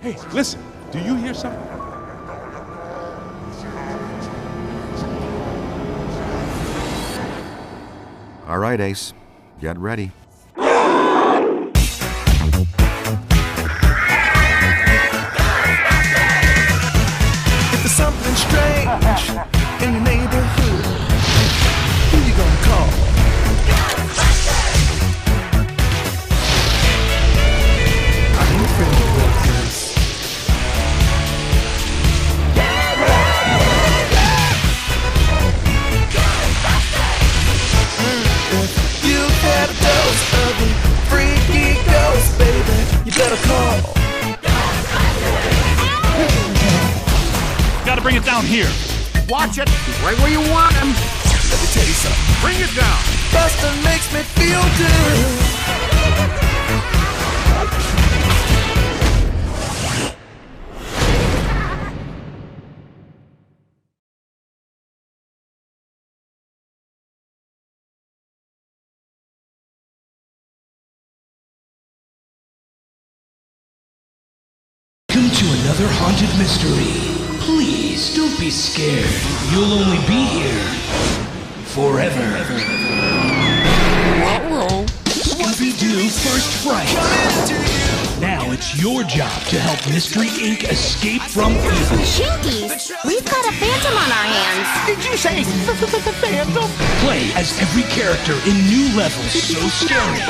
Hey, listen, do you hear something? All right, Ace. Get ready. If there's something strange in your neighborhood, who you gonna call? I ain't afraid of workers. down here. Watch it. Right where you want him. Let me tell you something. Bring it down. Buster makes me feel good. Welcome to another haunted mystery. Please, don't be scared. You'll only be here forever. Scooby-Doo First Fright. Now it's your job to help Mystery Inc. escape from evil. Shinkies, we've got a phantom on our hands. Did you say phantom? Play as every character in new levels so scary,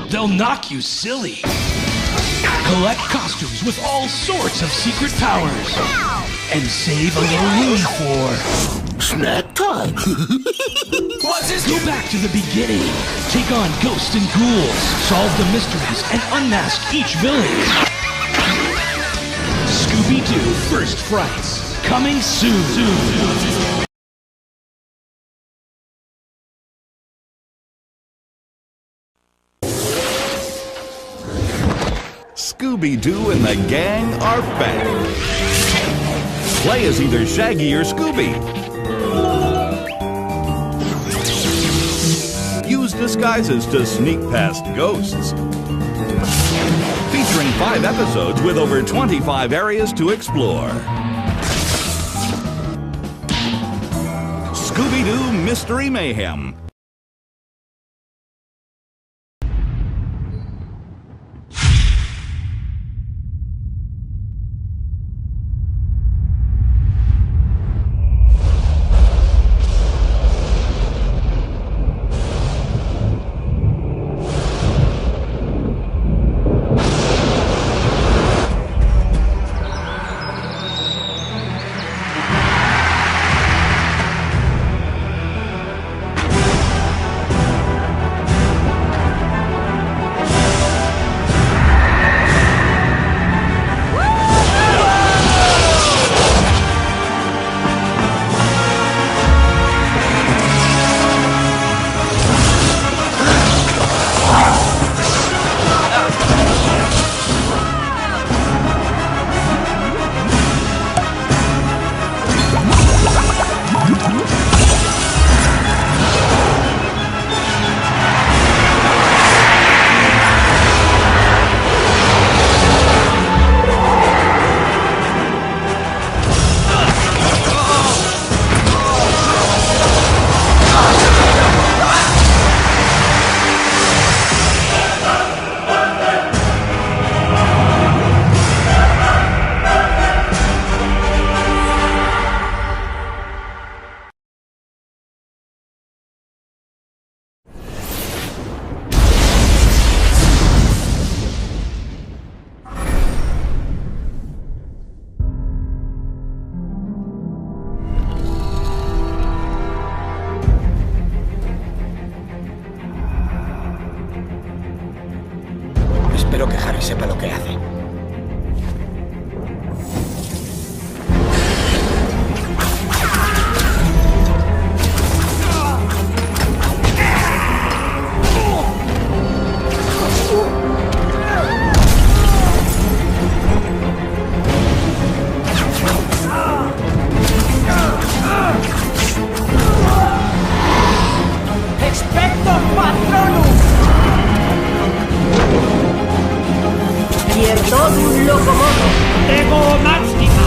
they'll knock you silly. Collect costumes with all sorts of secret powers. And save a little room for... snack time. What's this? Go back to the beginning. Take on ghosts and ghouls. Solve the mysteries and unmask each villain. Scooby-Doo First Frights. Coming soon. Scooby-Doo and the gang are back. Play as either Shaggy or Scooby. Use disguises to sneak past ghosts. Featuring 5 episodes with over 25 areas to explore. Scooby-Doo Mystery Mayhem. Espero que Harry sepa lo que hace. ¡Expecto Patronum! Pierdón locomoto. Ego máxima.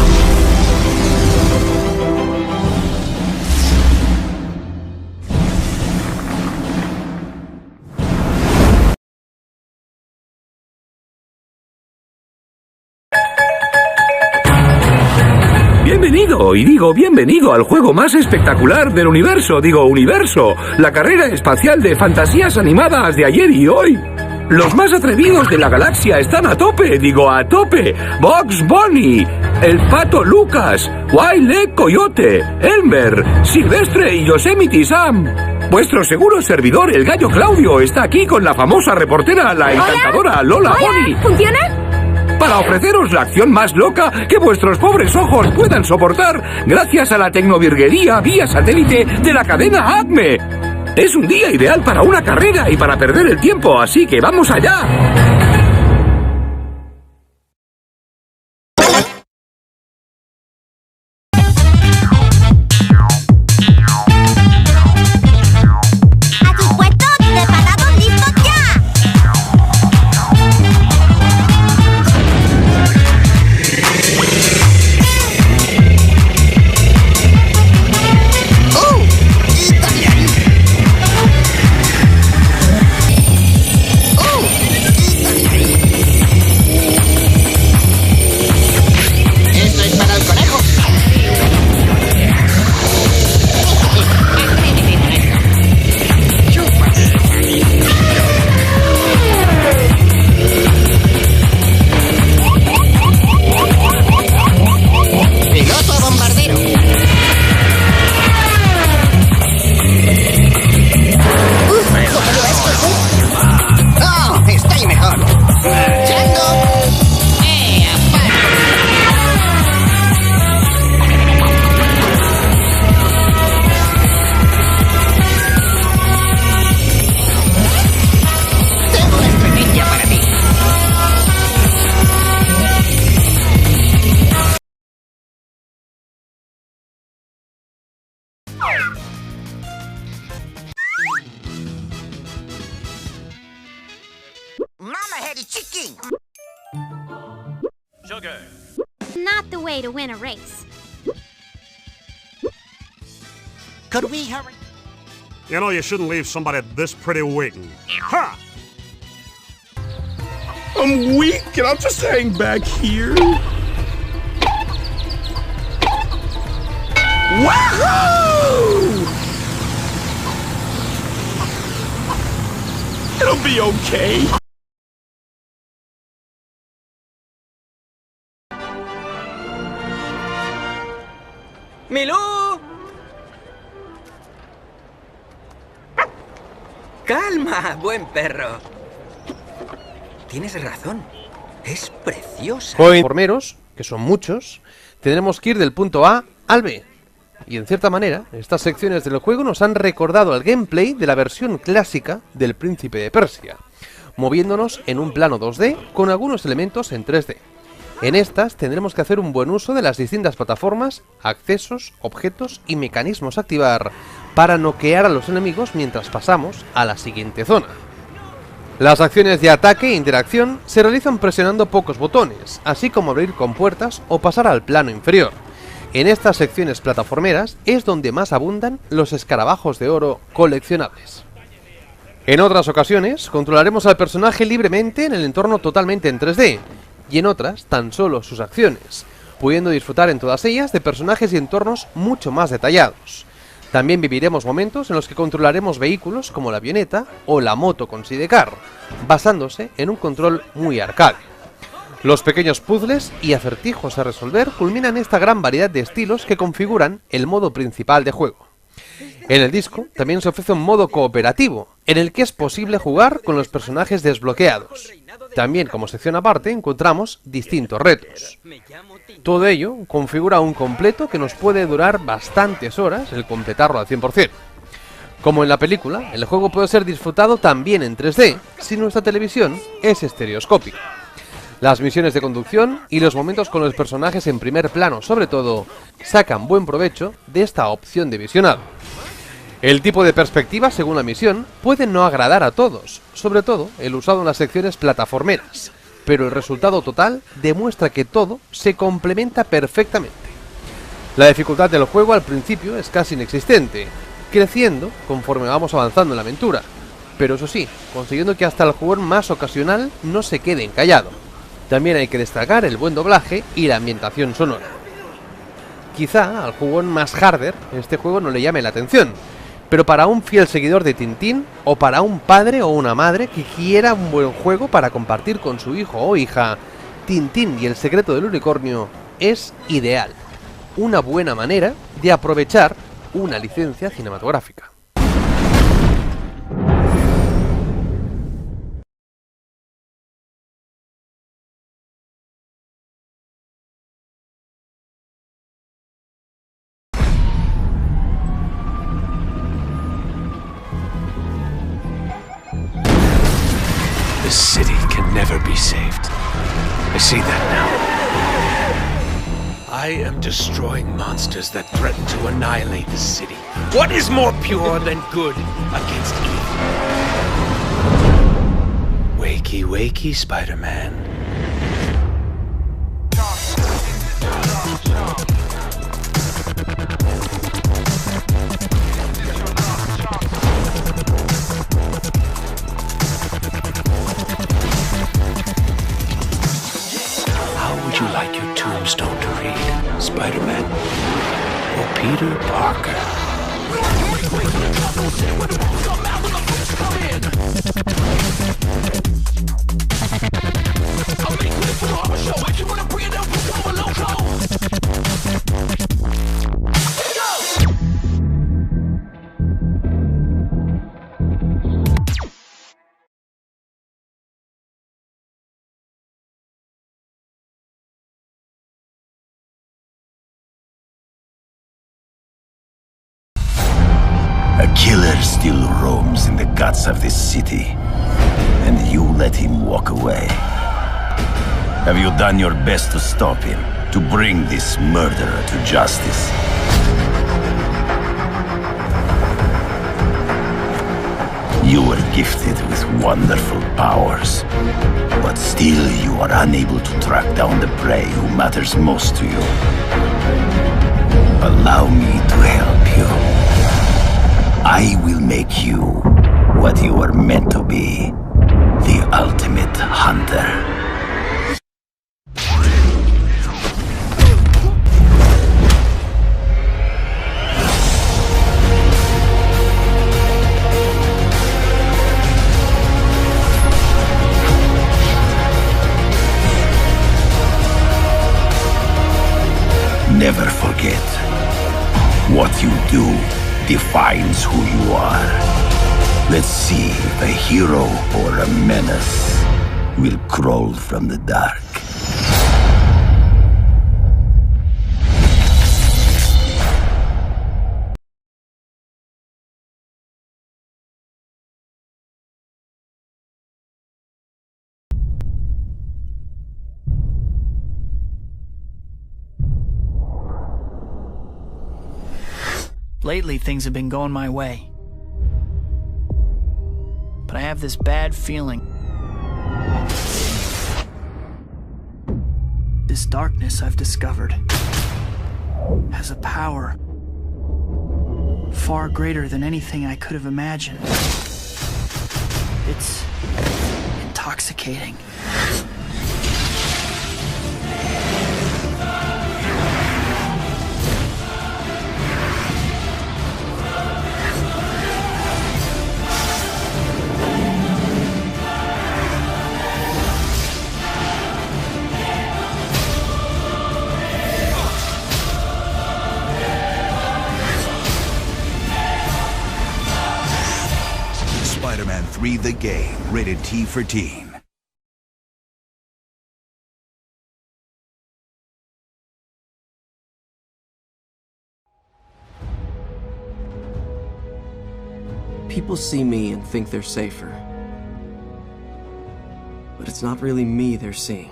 Bienvenido, y digo bienvenido al juego más espectacular del universo, universo, la carrera espacial de fantasías animadas de ayer y hoy. Los más atrevidos de la galaxia están a tope, a tope. Bugs Bunny, el Pato Lucas, Wile Coyote, Elmer, Silvestre y Yosemite Sam. Vuestro seguro servidor, el Gallo Claudio, está aquí con la famosa reportera, la encantadora Lola Bunny. ¿Funciona? para ofreceros la acción más loca que vuestros pobres ojos puedan soportar gracias a la tecnovirguería vía satélite de la cadena ACME. Es un día ideal para una carrera y para perder el tiempo, así que ¡vamos allá! Not the way to win a race. Could we hurry? You know, you shouldn't leave somebody this pretty waiting. Ha! I'm weak and I'll just hang back here. Wahoo! It'll be okay. ¡Milú! ¡Calma, buen perro! Tienes razón. Es preciosa. Informeros, que son muchos, tendremos que ir del punto A al B. Y en cierta manera, estas secciones del juego nos han recordado el gameplay de la versión clásica del Príncipe de Persia, moviéndonos en un plano 2D con algunos elementos en 3D. En estas tendremos que hacer un buen uso de las distintas plataformas, accesos, objetos y mecanismos a activar para noquear a los enemigos mientras pasamos a la siguiente zona. Las acciones de ataque e interacción se realizan presionando pocos botones, así como abrir compuertas o pasar al plano inferior. En estas secciones plataformeras es donde más abundan los escarabajos de oro coleccionables. En otras ocasiones controlaremos al personaje libremente en el entorno totalmente en 3D, y en otras tan solo sus acciones, pudiendo disfrutar en todas ellas de personajes y entornos mucho más detallados. También viviremos momentos en los que controlaremos vehículos como la avioneta o la moto con sidecar, basándose en un control muy arcade. Los pequeños puzzles y acertijos a resolver culminan esta gran variedad de estilos que configuran el modo principal de juego. En el disco también se ofrece un modo cooperativo, en el que es posible jugar con los personajes desbloqueados. También como sección aparte encontramos distintos retos. Todo ello configura un completo que nos puede durar bastantes horas el completarlo al 100%. Como en la película, el juego puede ser disfrutado también en 3D, si nuestra televisión es estereoscópica. Las misiones de conducción y los momentos con los personajes en primer plano, sobre todo, sacan buen provecho de esta opción de visionado. El tipo de perspectiva, según la misión, puede no agradar a todos, sobre todo el usado en las secciones plataformeras, pero el resultado total demuestra que todo se complementa perfectamente. La dificultad del juego al principio es casi inexistente, creciendo conforme vamos avanzando en la aventura, pero eso sí, consiguiendo que hasta el jugador más ocasional no se quede encallado. También hay que destacar el buen doblaje y la ambientación sonora. Quizá al jugador más harder este juego no le llame la atención, pero para un fiel seguidor de Tintín, o para un padre o una madre que quiera un buen juego para compartir con su hijo o hija, Tintín y el secreto del unicornio es ideal. Una buena manera de aprovechar una licencia cinematográfica. This city can never be saved. I see that now. I am destroying monsters that threaten to annihilate the city. What is more pure than good against evil? Wakey, wakey, Spider-Man. How would you like your tombstone to read, Spider-Man or Peter Parker? A killer still roams in the guts of this city, and you let him walk away. Have you done your best to stop him, to bring this murderer to justice? You were gifted with wonderful powers, but still you are unable to track down the prey who matters most to you. Allow me to help you. I will make you what you are meant to be, the ultimate hunter. Never forget, what you do defines who you are. Let's see if a hero or a menace will crawl from the dark. Lately, things have been going my way. But I have this bad feeling. This darkness I've discovered has a power far greater than anything I could have imagined. It's intoxicating. Spider-Man 3 The Game, rated T for Teen. People see me and think they're safer. But it's not really me they're seeing.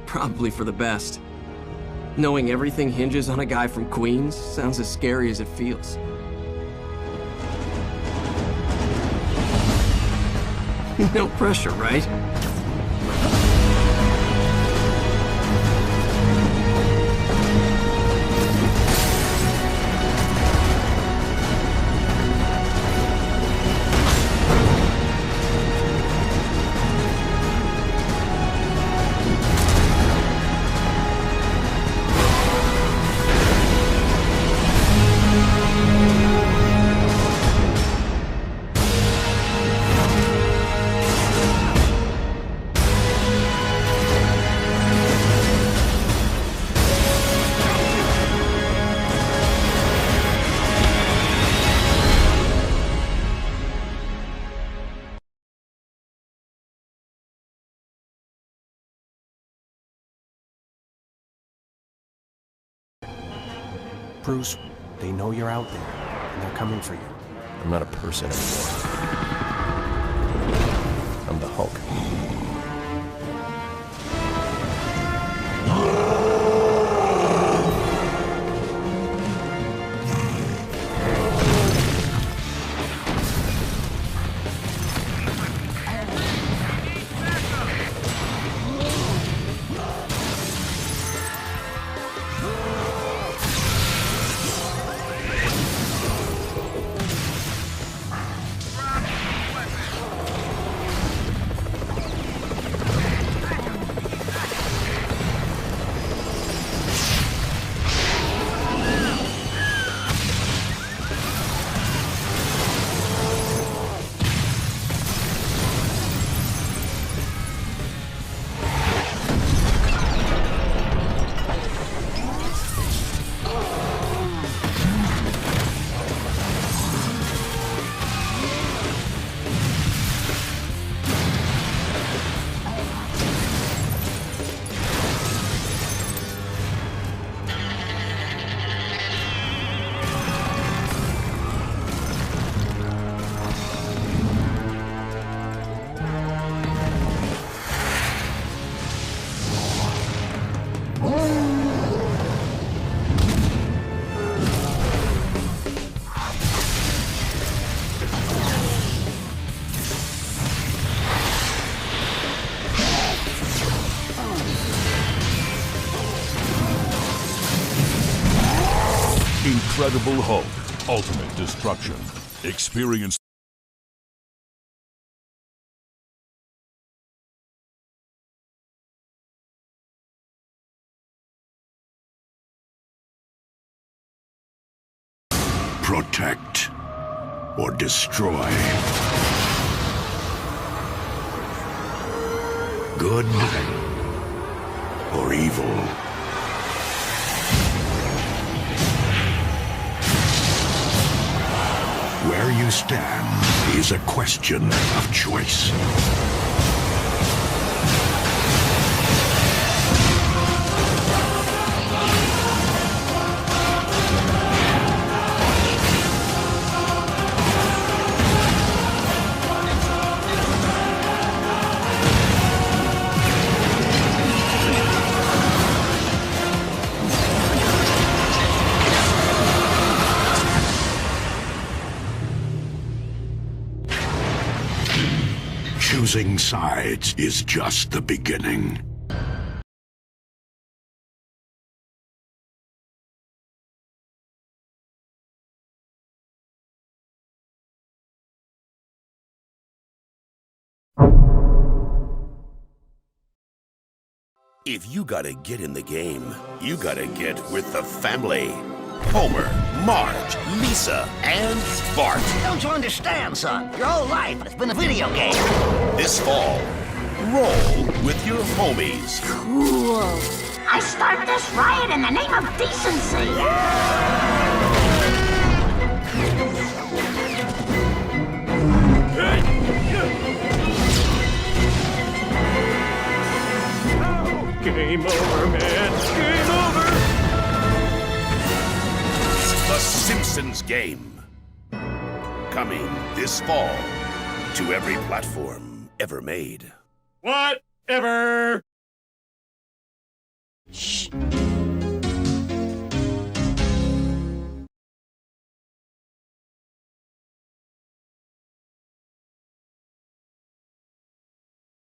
Probably for the best. Knowing everything hinges on a guy from Queens sounds as scary as it feels. No pressure, right? Bruce, they know you're out there, and they're coming for you. I'm not a person anymore. I'm the Hulk. Incredible Hulk, Ultimate Destruction. Experience protect or destroy. Good or evil. Where you stand is a question of choice. Choosing sides is just the beginning. If you gotta get in the game, you gotta get with the family. Homer, Marge, Lisa, and Bart. Don't you understand, son? Your whole life has been a video game. This fall, roll with your homies. Cool. I start this riot in the name of decency. Game over, man. Game over. The Simpsons Game. Coming this fall to every platform ever made. Whatever. Shh.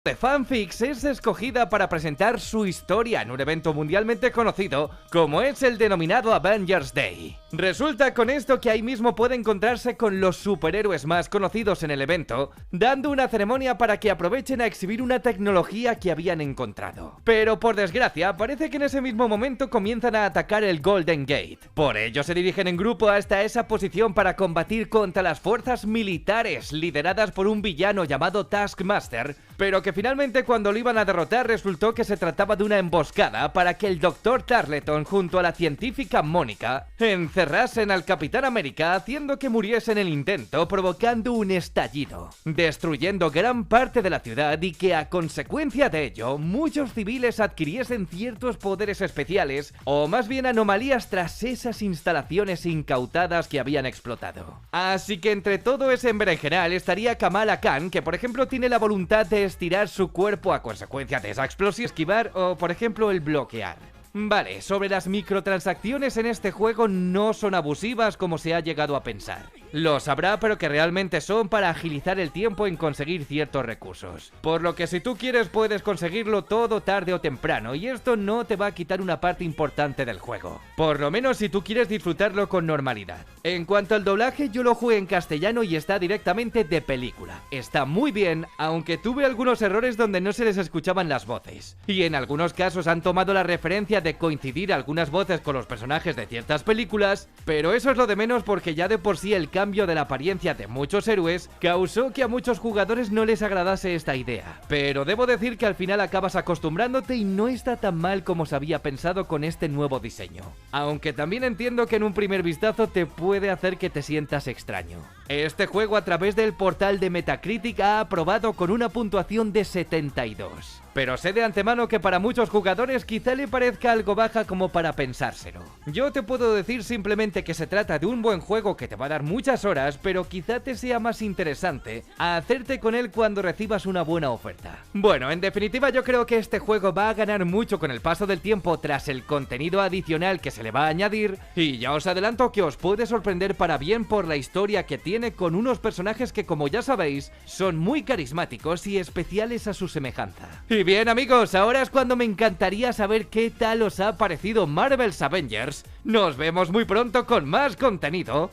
de fanfics es escogida para presentar su historia en un evento mundialmente conocido como es el denominado Avengers Day. Resulta con esto que ahí mismo puede encontrarse con los superhéroes más conocidos en el evento, dando una ceremonia para que aprovechen a exhibir una tecnología que habían encontrado. Pero por desgracia, parece que en ese mismo momento comienzan a atacar el Golden Gate. Por ello se dirigen en grupo hasta esa posición para combatir contra las fuerzas militares lideradas por un villano llamado Taskmaster, pero que Aunque finalmente cuando lo iban a derrotar resultó que se trataba de una emboscada para que el Dr. Tarleton junto a la científica Mónica encerrasen al Capitán América, haciendo que muriese en el intento, provocando un estallido, destruyendo gran parte de la ciudad y que a consecuencia de ello muchos civiles adquiriesen ciertos poderes especiales o más bien anomalías tras esas instalaciones incautadas que habían explotado. Así que entre todo ese berenjenal estaría Kamala Khan, que por ejemplo tiene la voluntad de estirar su cuerpo a consecuencia de esa explosión, esquivar o por ejemplo el bloquear. Vale, sobre las microtransacciones en este juego no son abusivas como se ha llegado a pensar. Lo sabrá, pero que realmente son para agilizar el tiempo en conseguir ciertos recursos. Por lo que si tú quieres puedes conseguirlo todo tarde o temprano y esto no te va a quitar una parte importante del juego. Por lo menos si tú quieres disfrutarlo con normalidad. En cuanto al doblaje, yo lo jugué en castellano y está directamente de película. Está muy bien, aunque tuve algunos errores donde no se les escuchaban las voces. Y en algunos casos han tomado la referencia de coincidir algunas voces con los personajes de ciertas películas, pero eso es lo de menos porque ya de por sí el cambio de la apariencia de muchos héroes causó que a muchos jugadores no les agradase esta idea. Pero debo decir que al final acabas acostumbrándote y no está tan mal como se había pensado con este nuevo diseño. Aunque también entiendo que en un primer vistazo te puede hacer que te sientas extraño. Este juego a través del portal de Metacritic ha aprobado con una puntuación de 72. Pero sé de antemano que para muchos jugadores quizá le parezca algo baja como para pensárselo. Yo te puedo decir simplemente que se trata de un buen juego que te va a dar muchas horas, pero quizá te sea más interesante hacerte con él cuando recibas una buena oferta. Bueno, en definitiva yo creo que este juego va a ganar mucho con el paso del tiempo tras el contenido adicional que se le va a añadir, y ya os adelanto que os puede sorprender para bien por la historia que tiene con unos personajes que, como ya sabéis, son muy carismáticos y especiales a su semejanza. Y bien amigos, ahora es cuando me encantaría saber qué tal os ha parecido Marvel's Avengers. Nos vemos muy pronto con más contenido.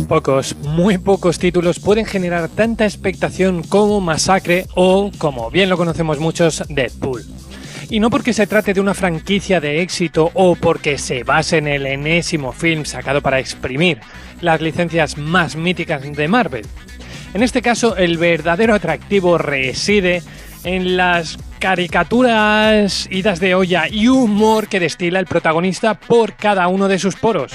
Pocos, muy pocos títulos pueden generar tanta expectación como Masacre o, como bien lo conocemos muchos, Deadpool. Y no porque se trate de una franquicia de éxito o porque se base en el enésimo film sacado para exprimir las licencias más míticas de Marvel. En este caso, el verdadero atractivo reside en las caricaturas, idas de olla y humor que destila el protagonista por cada uno de sus poros.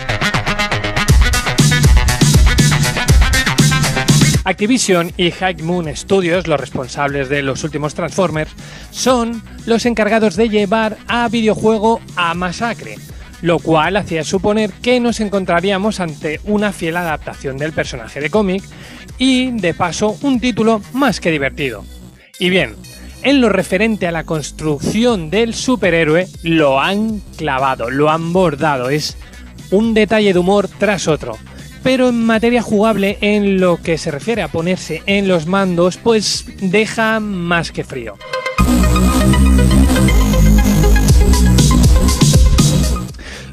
Activision y High Moon Studios, los responsables de los últimos Transformers, son los encargados de llevar a videojuego a Masacre, lo cual hacía suponer que nos encontraríamos ante una fiel adaptación del personaje de cómic y, de paso, un título más que divertido. Y bien, en lo referente a la construcción del superhéroe, lo han clavado, lo han bordado, es un detalle de humor tras otro. Pero en materia jugable, en lo que se refiere a ponerse en los mandos, pues deja más que frío.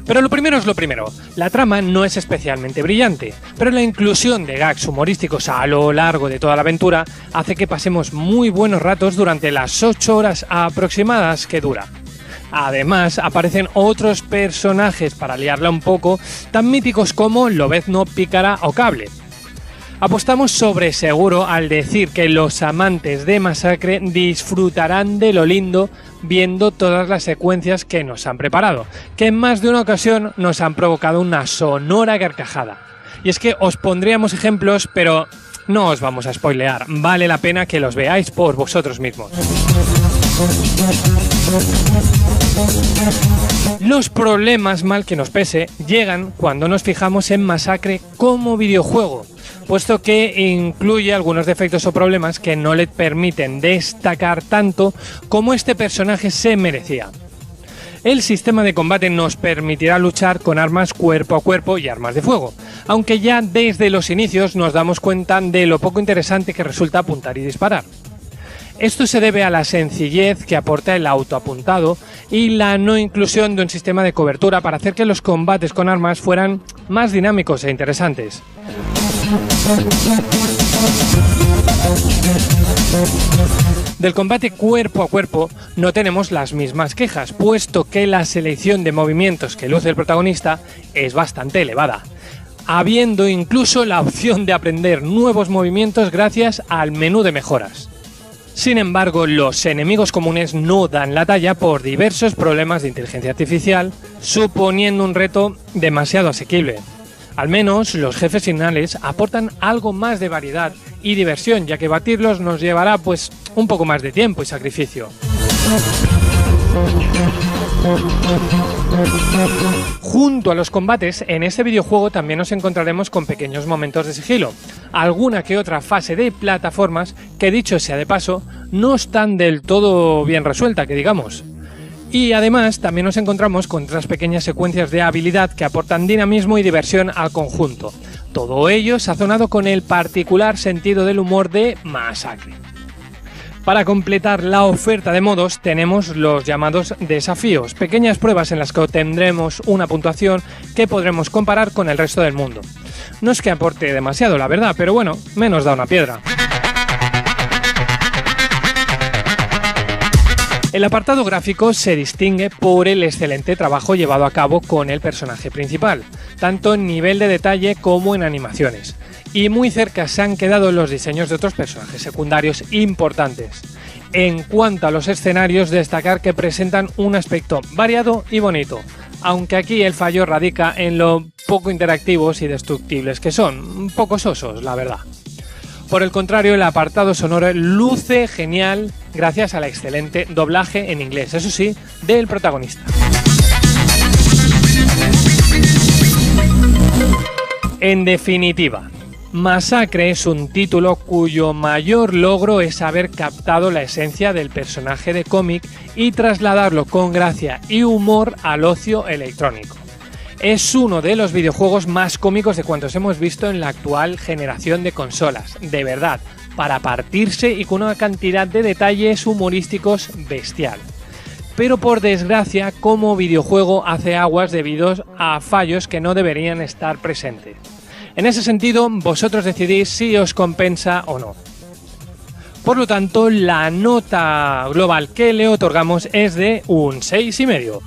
Pero lo primero es lo primero, la trama no es especialmente brillante, pero la inclusión de gags humorísticos a lo largo de toda la aventura hace que pasemos muy buenos ratos durante las 8 horas aproximadas que dura. Además, aparecen otros personajes para liarla un poco, tan míticos como Lobezno, Pícara o Cable. Apostamos sobre seguro al decir que los amantes de Masacre disfrutarán de lo lindo viendo todas las secuencias que nos han preparado, que en más de una ocasión nos han provocado una sonora carcajada. Y es que os pondríamos ejemplos, pero no os vamos a spoilear, vale la pena que los veáis por vosotros mismos. Los problemas, mal que nos pese, llegan cuando nos fijamos en Masacre como videojuego, puesto que incluye algunos defectos o problemas que no le permiten destacar tanto como este personaje se merecía. El sistema de combate nos permitirá luchar con armas cuerpo a cuerpo y armas de fuego, aunque ya desde los inicios nos damos cuenta de lo poco interesante que resulta apuntar y disparar. Esto se debe a la sencillez que aporta el autoapuntado y la no inclusión de un sistema de cobertura para hacer que los combates con armas fueran más dinámicos e interesantes. Del combate cuerpo a cuerpo no tenemos las mismas quejas, puesto que la selección de movimientos que luce el protagonista es bastante elevada, habiendo incluso la opción de aprender nuevos movimientos gracias al menú de mejoras. Sin embargo, los enemigos comunes no dan la talla por diversos problemas de inteligencia artificial, suponiendo un reto demasiado asequible. Al menos los jefes finales aportan algo más de variedad y diversión, ya que batirlos nos llevará pues un poco más de tiempo y sacrificio. Junto a los combates, en este videojuego también nos encontraremos con pequeños momentos de sigilo, alguna que otra fase de plataformas que, dicho sea de paso, no están del todo bien resuelta, que digamos. Y además también nos encontramos con otras pequeñas secuencias de habilidad que aportan dinamismo y diversión al conjunto. Todo ello sazonado con el particular sentido del humor de Masacre. Para completar la oferta de modos tenemos los llamados desafíos, pequeñas pruebas en las que obtendremos una puntuación que podremos comparar con el resto del mundo. No es que aporte demasiado, la verdad, pero bueno, menos da una piedra. El apartado gráfico se distingue por el excelente trabajo llevado a cabo con el personaje principal, tanto en nivel de detalle como en animaciones. Y muy cerca se han quedado los diseños de otros personajes secundarios importantes. En cuanto a los escenarios, destacar que presentan un aspecto variado y bonito, aunque aquí el fallo radica en lo poco interactivos y destructibles que son, un poco sosos, la verdad. Por el contrario, el apartado sonoro luce genial gracias al excelente doblaje en inglés, eso sí, del protagonista. En definitiva, Masacre es un título cuyo mayor logro es haber captado la esencia del personaje de cómic y trasladarlo con gracia y humor al ocio electrónico. Es uno de los videojuegos más cómicos de cuantos hemos visto en la actual generación de consolas, de verdad, para partirse y con una cantidad de detalles humorísticos bestial. Pero por desgracia, como videojuego hace aguas debido a fallos que no deberían estar presentes. En ese sentido, vosotros decidís si os compensa o no. Por lo tanto, la nota global que le otorgamos es de un 6,5.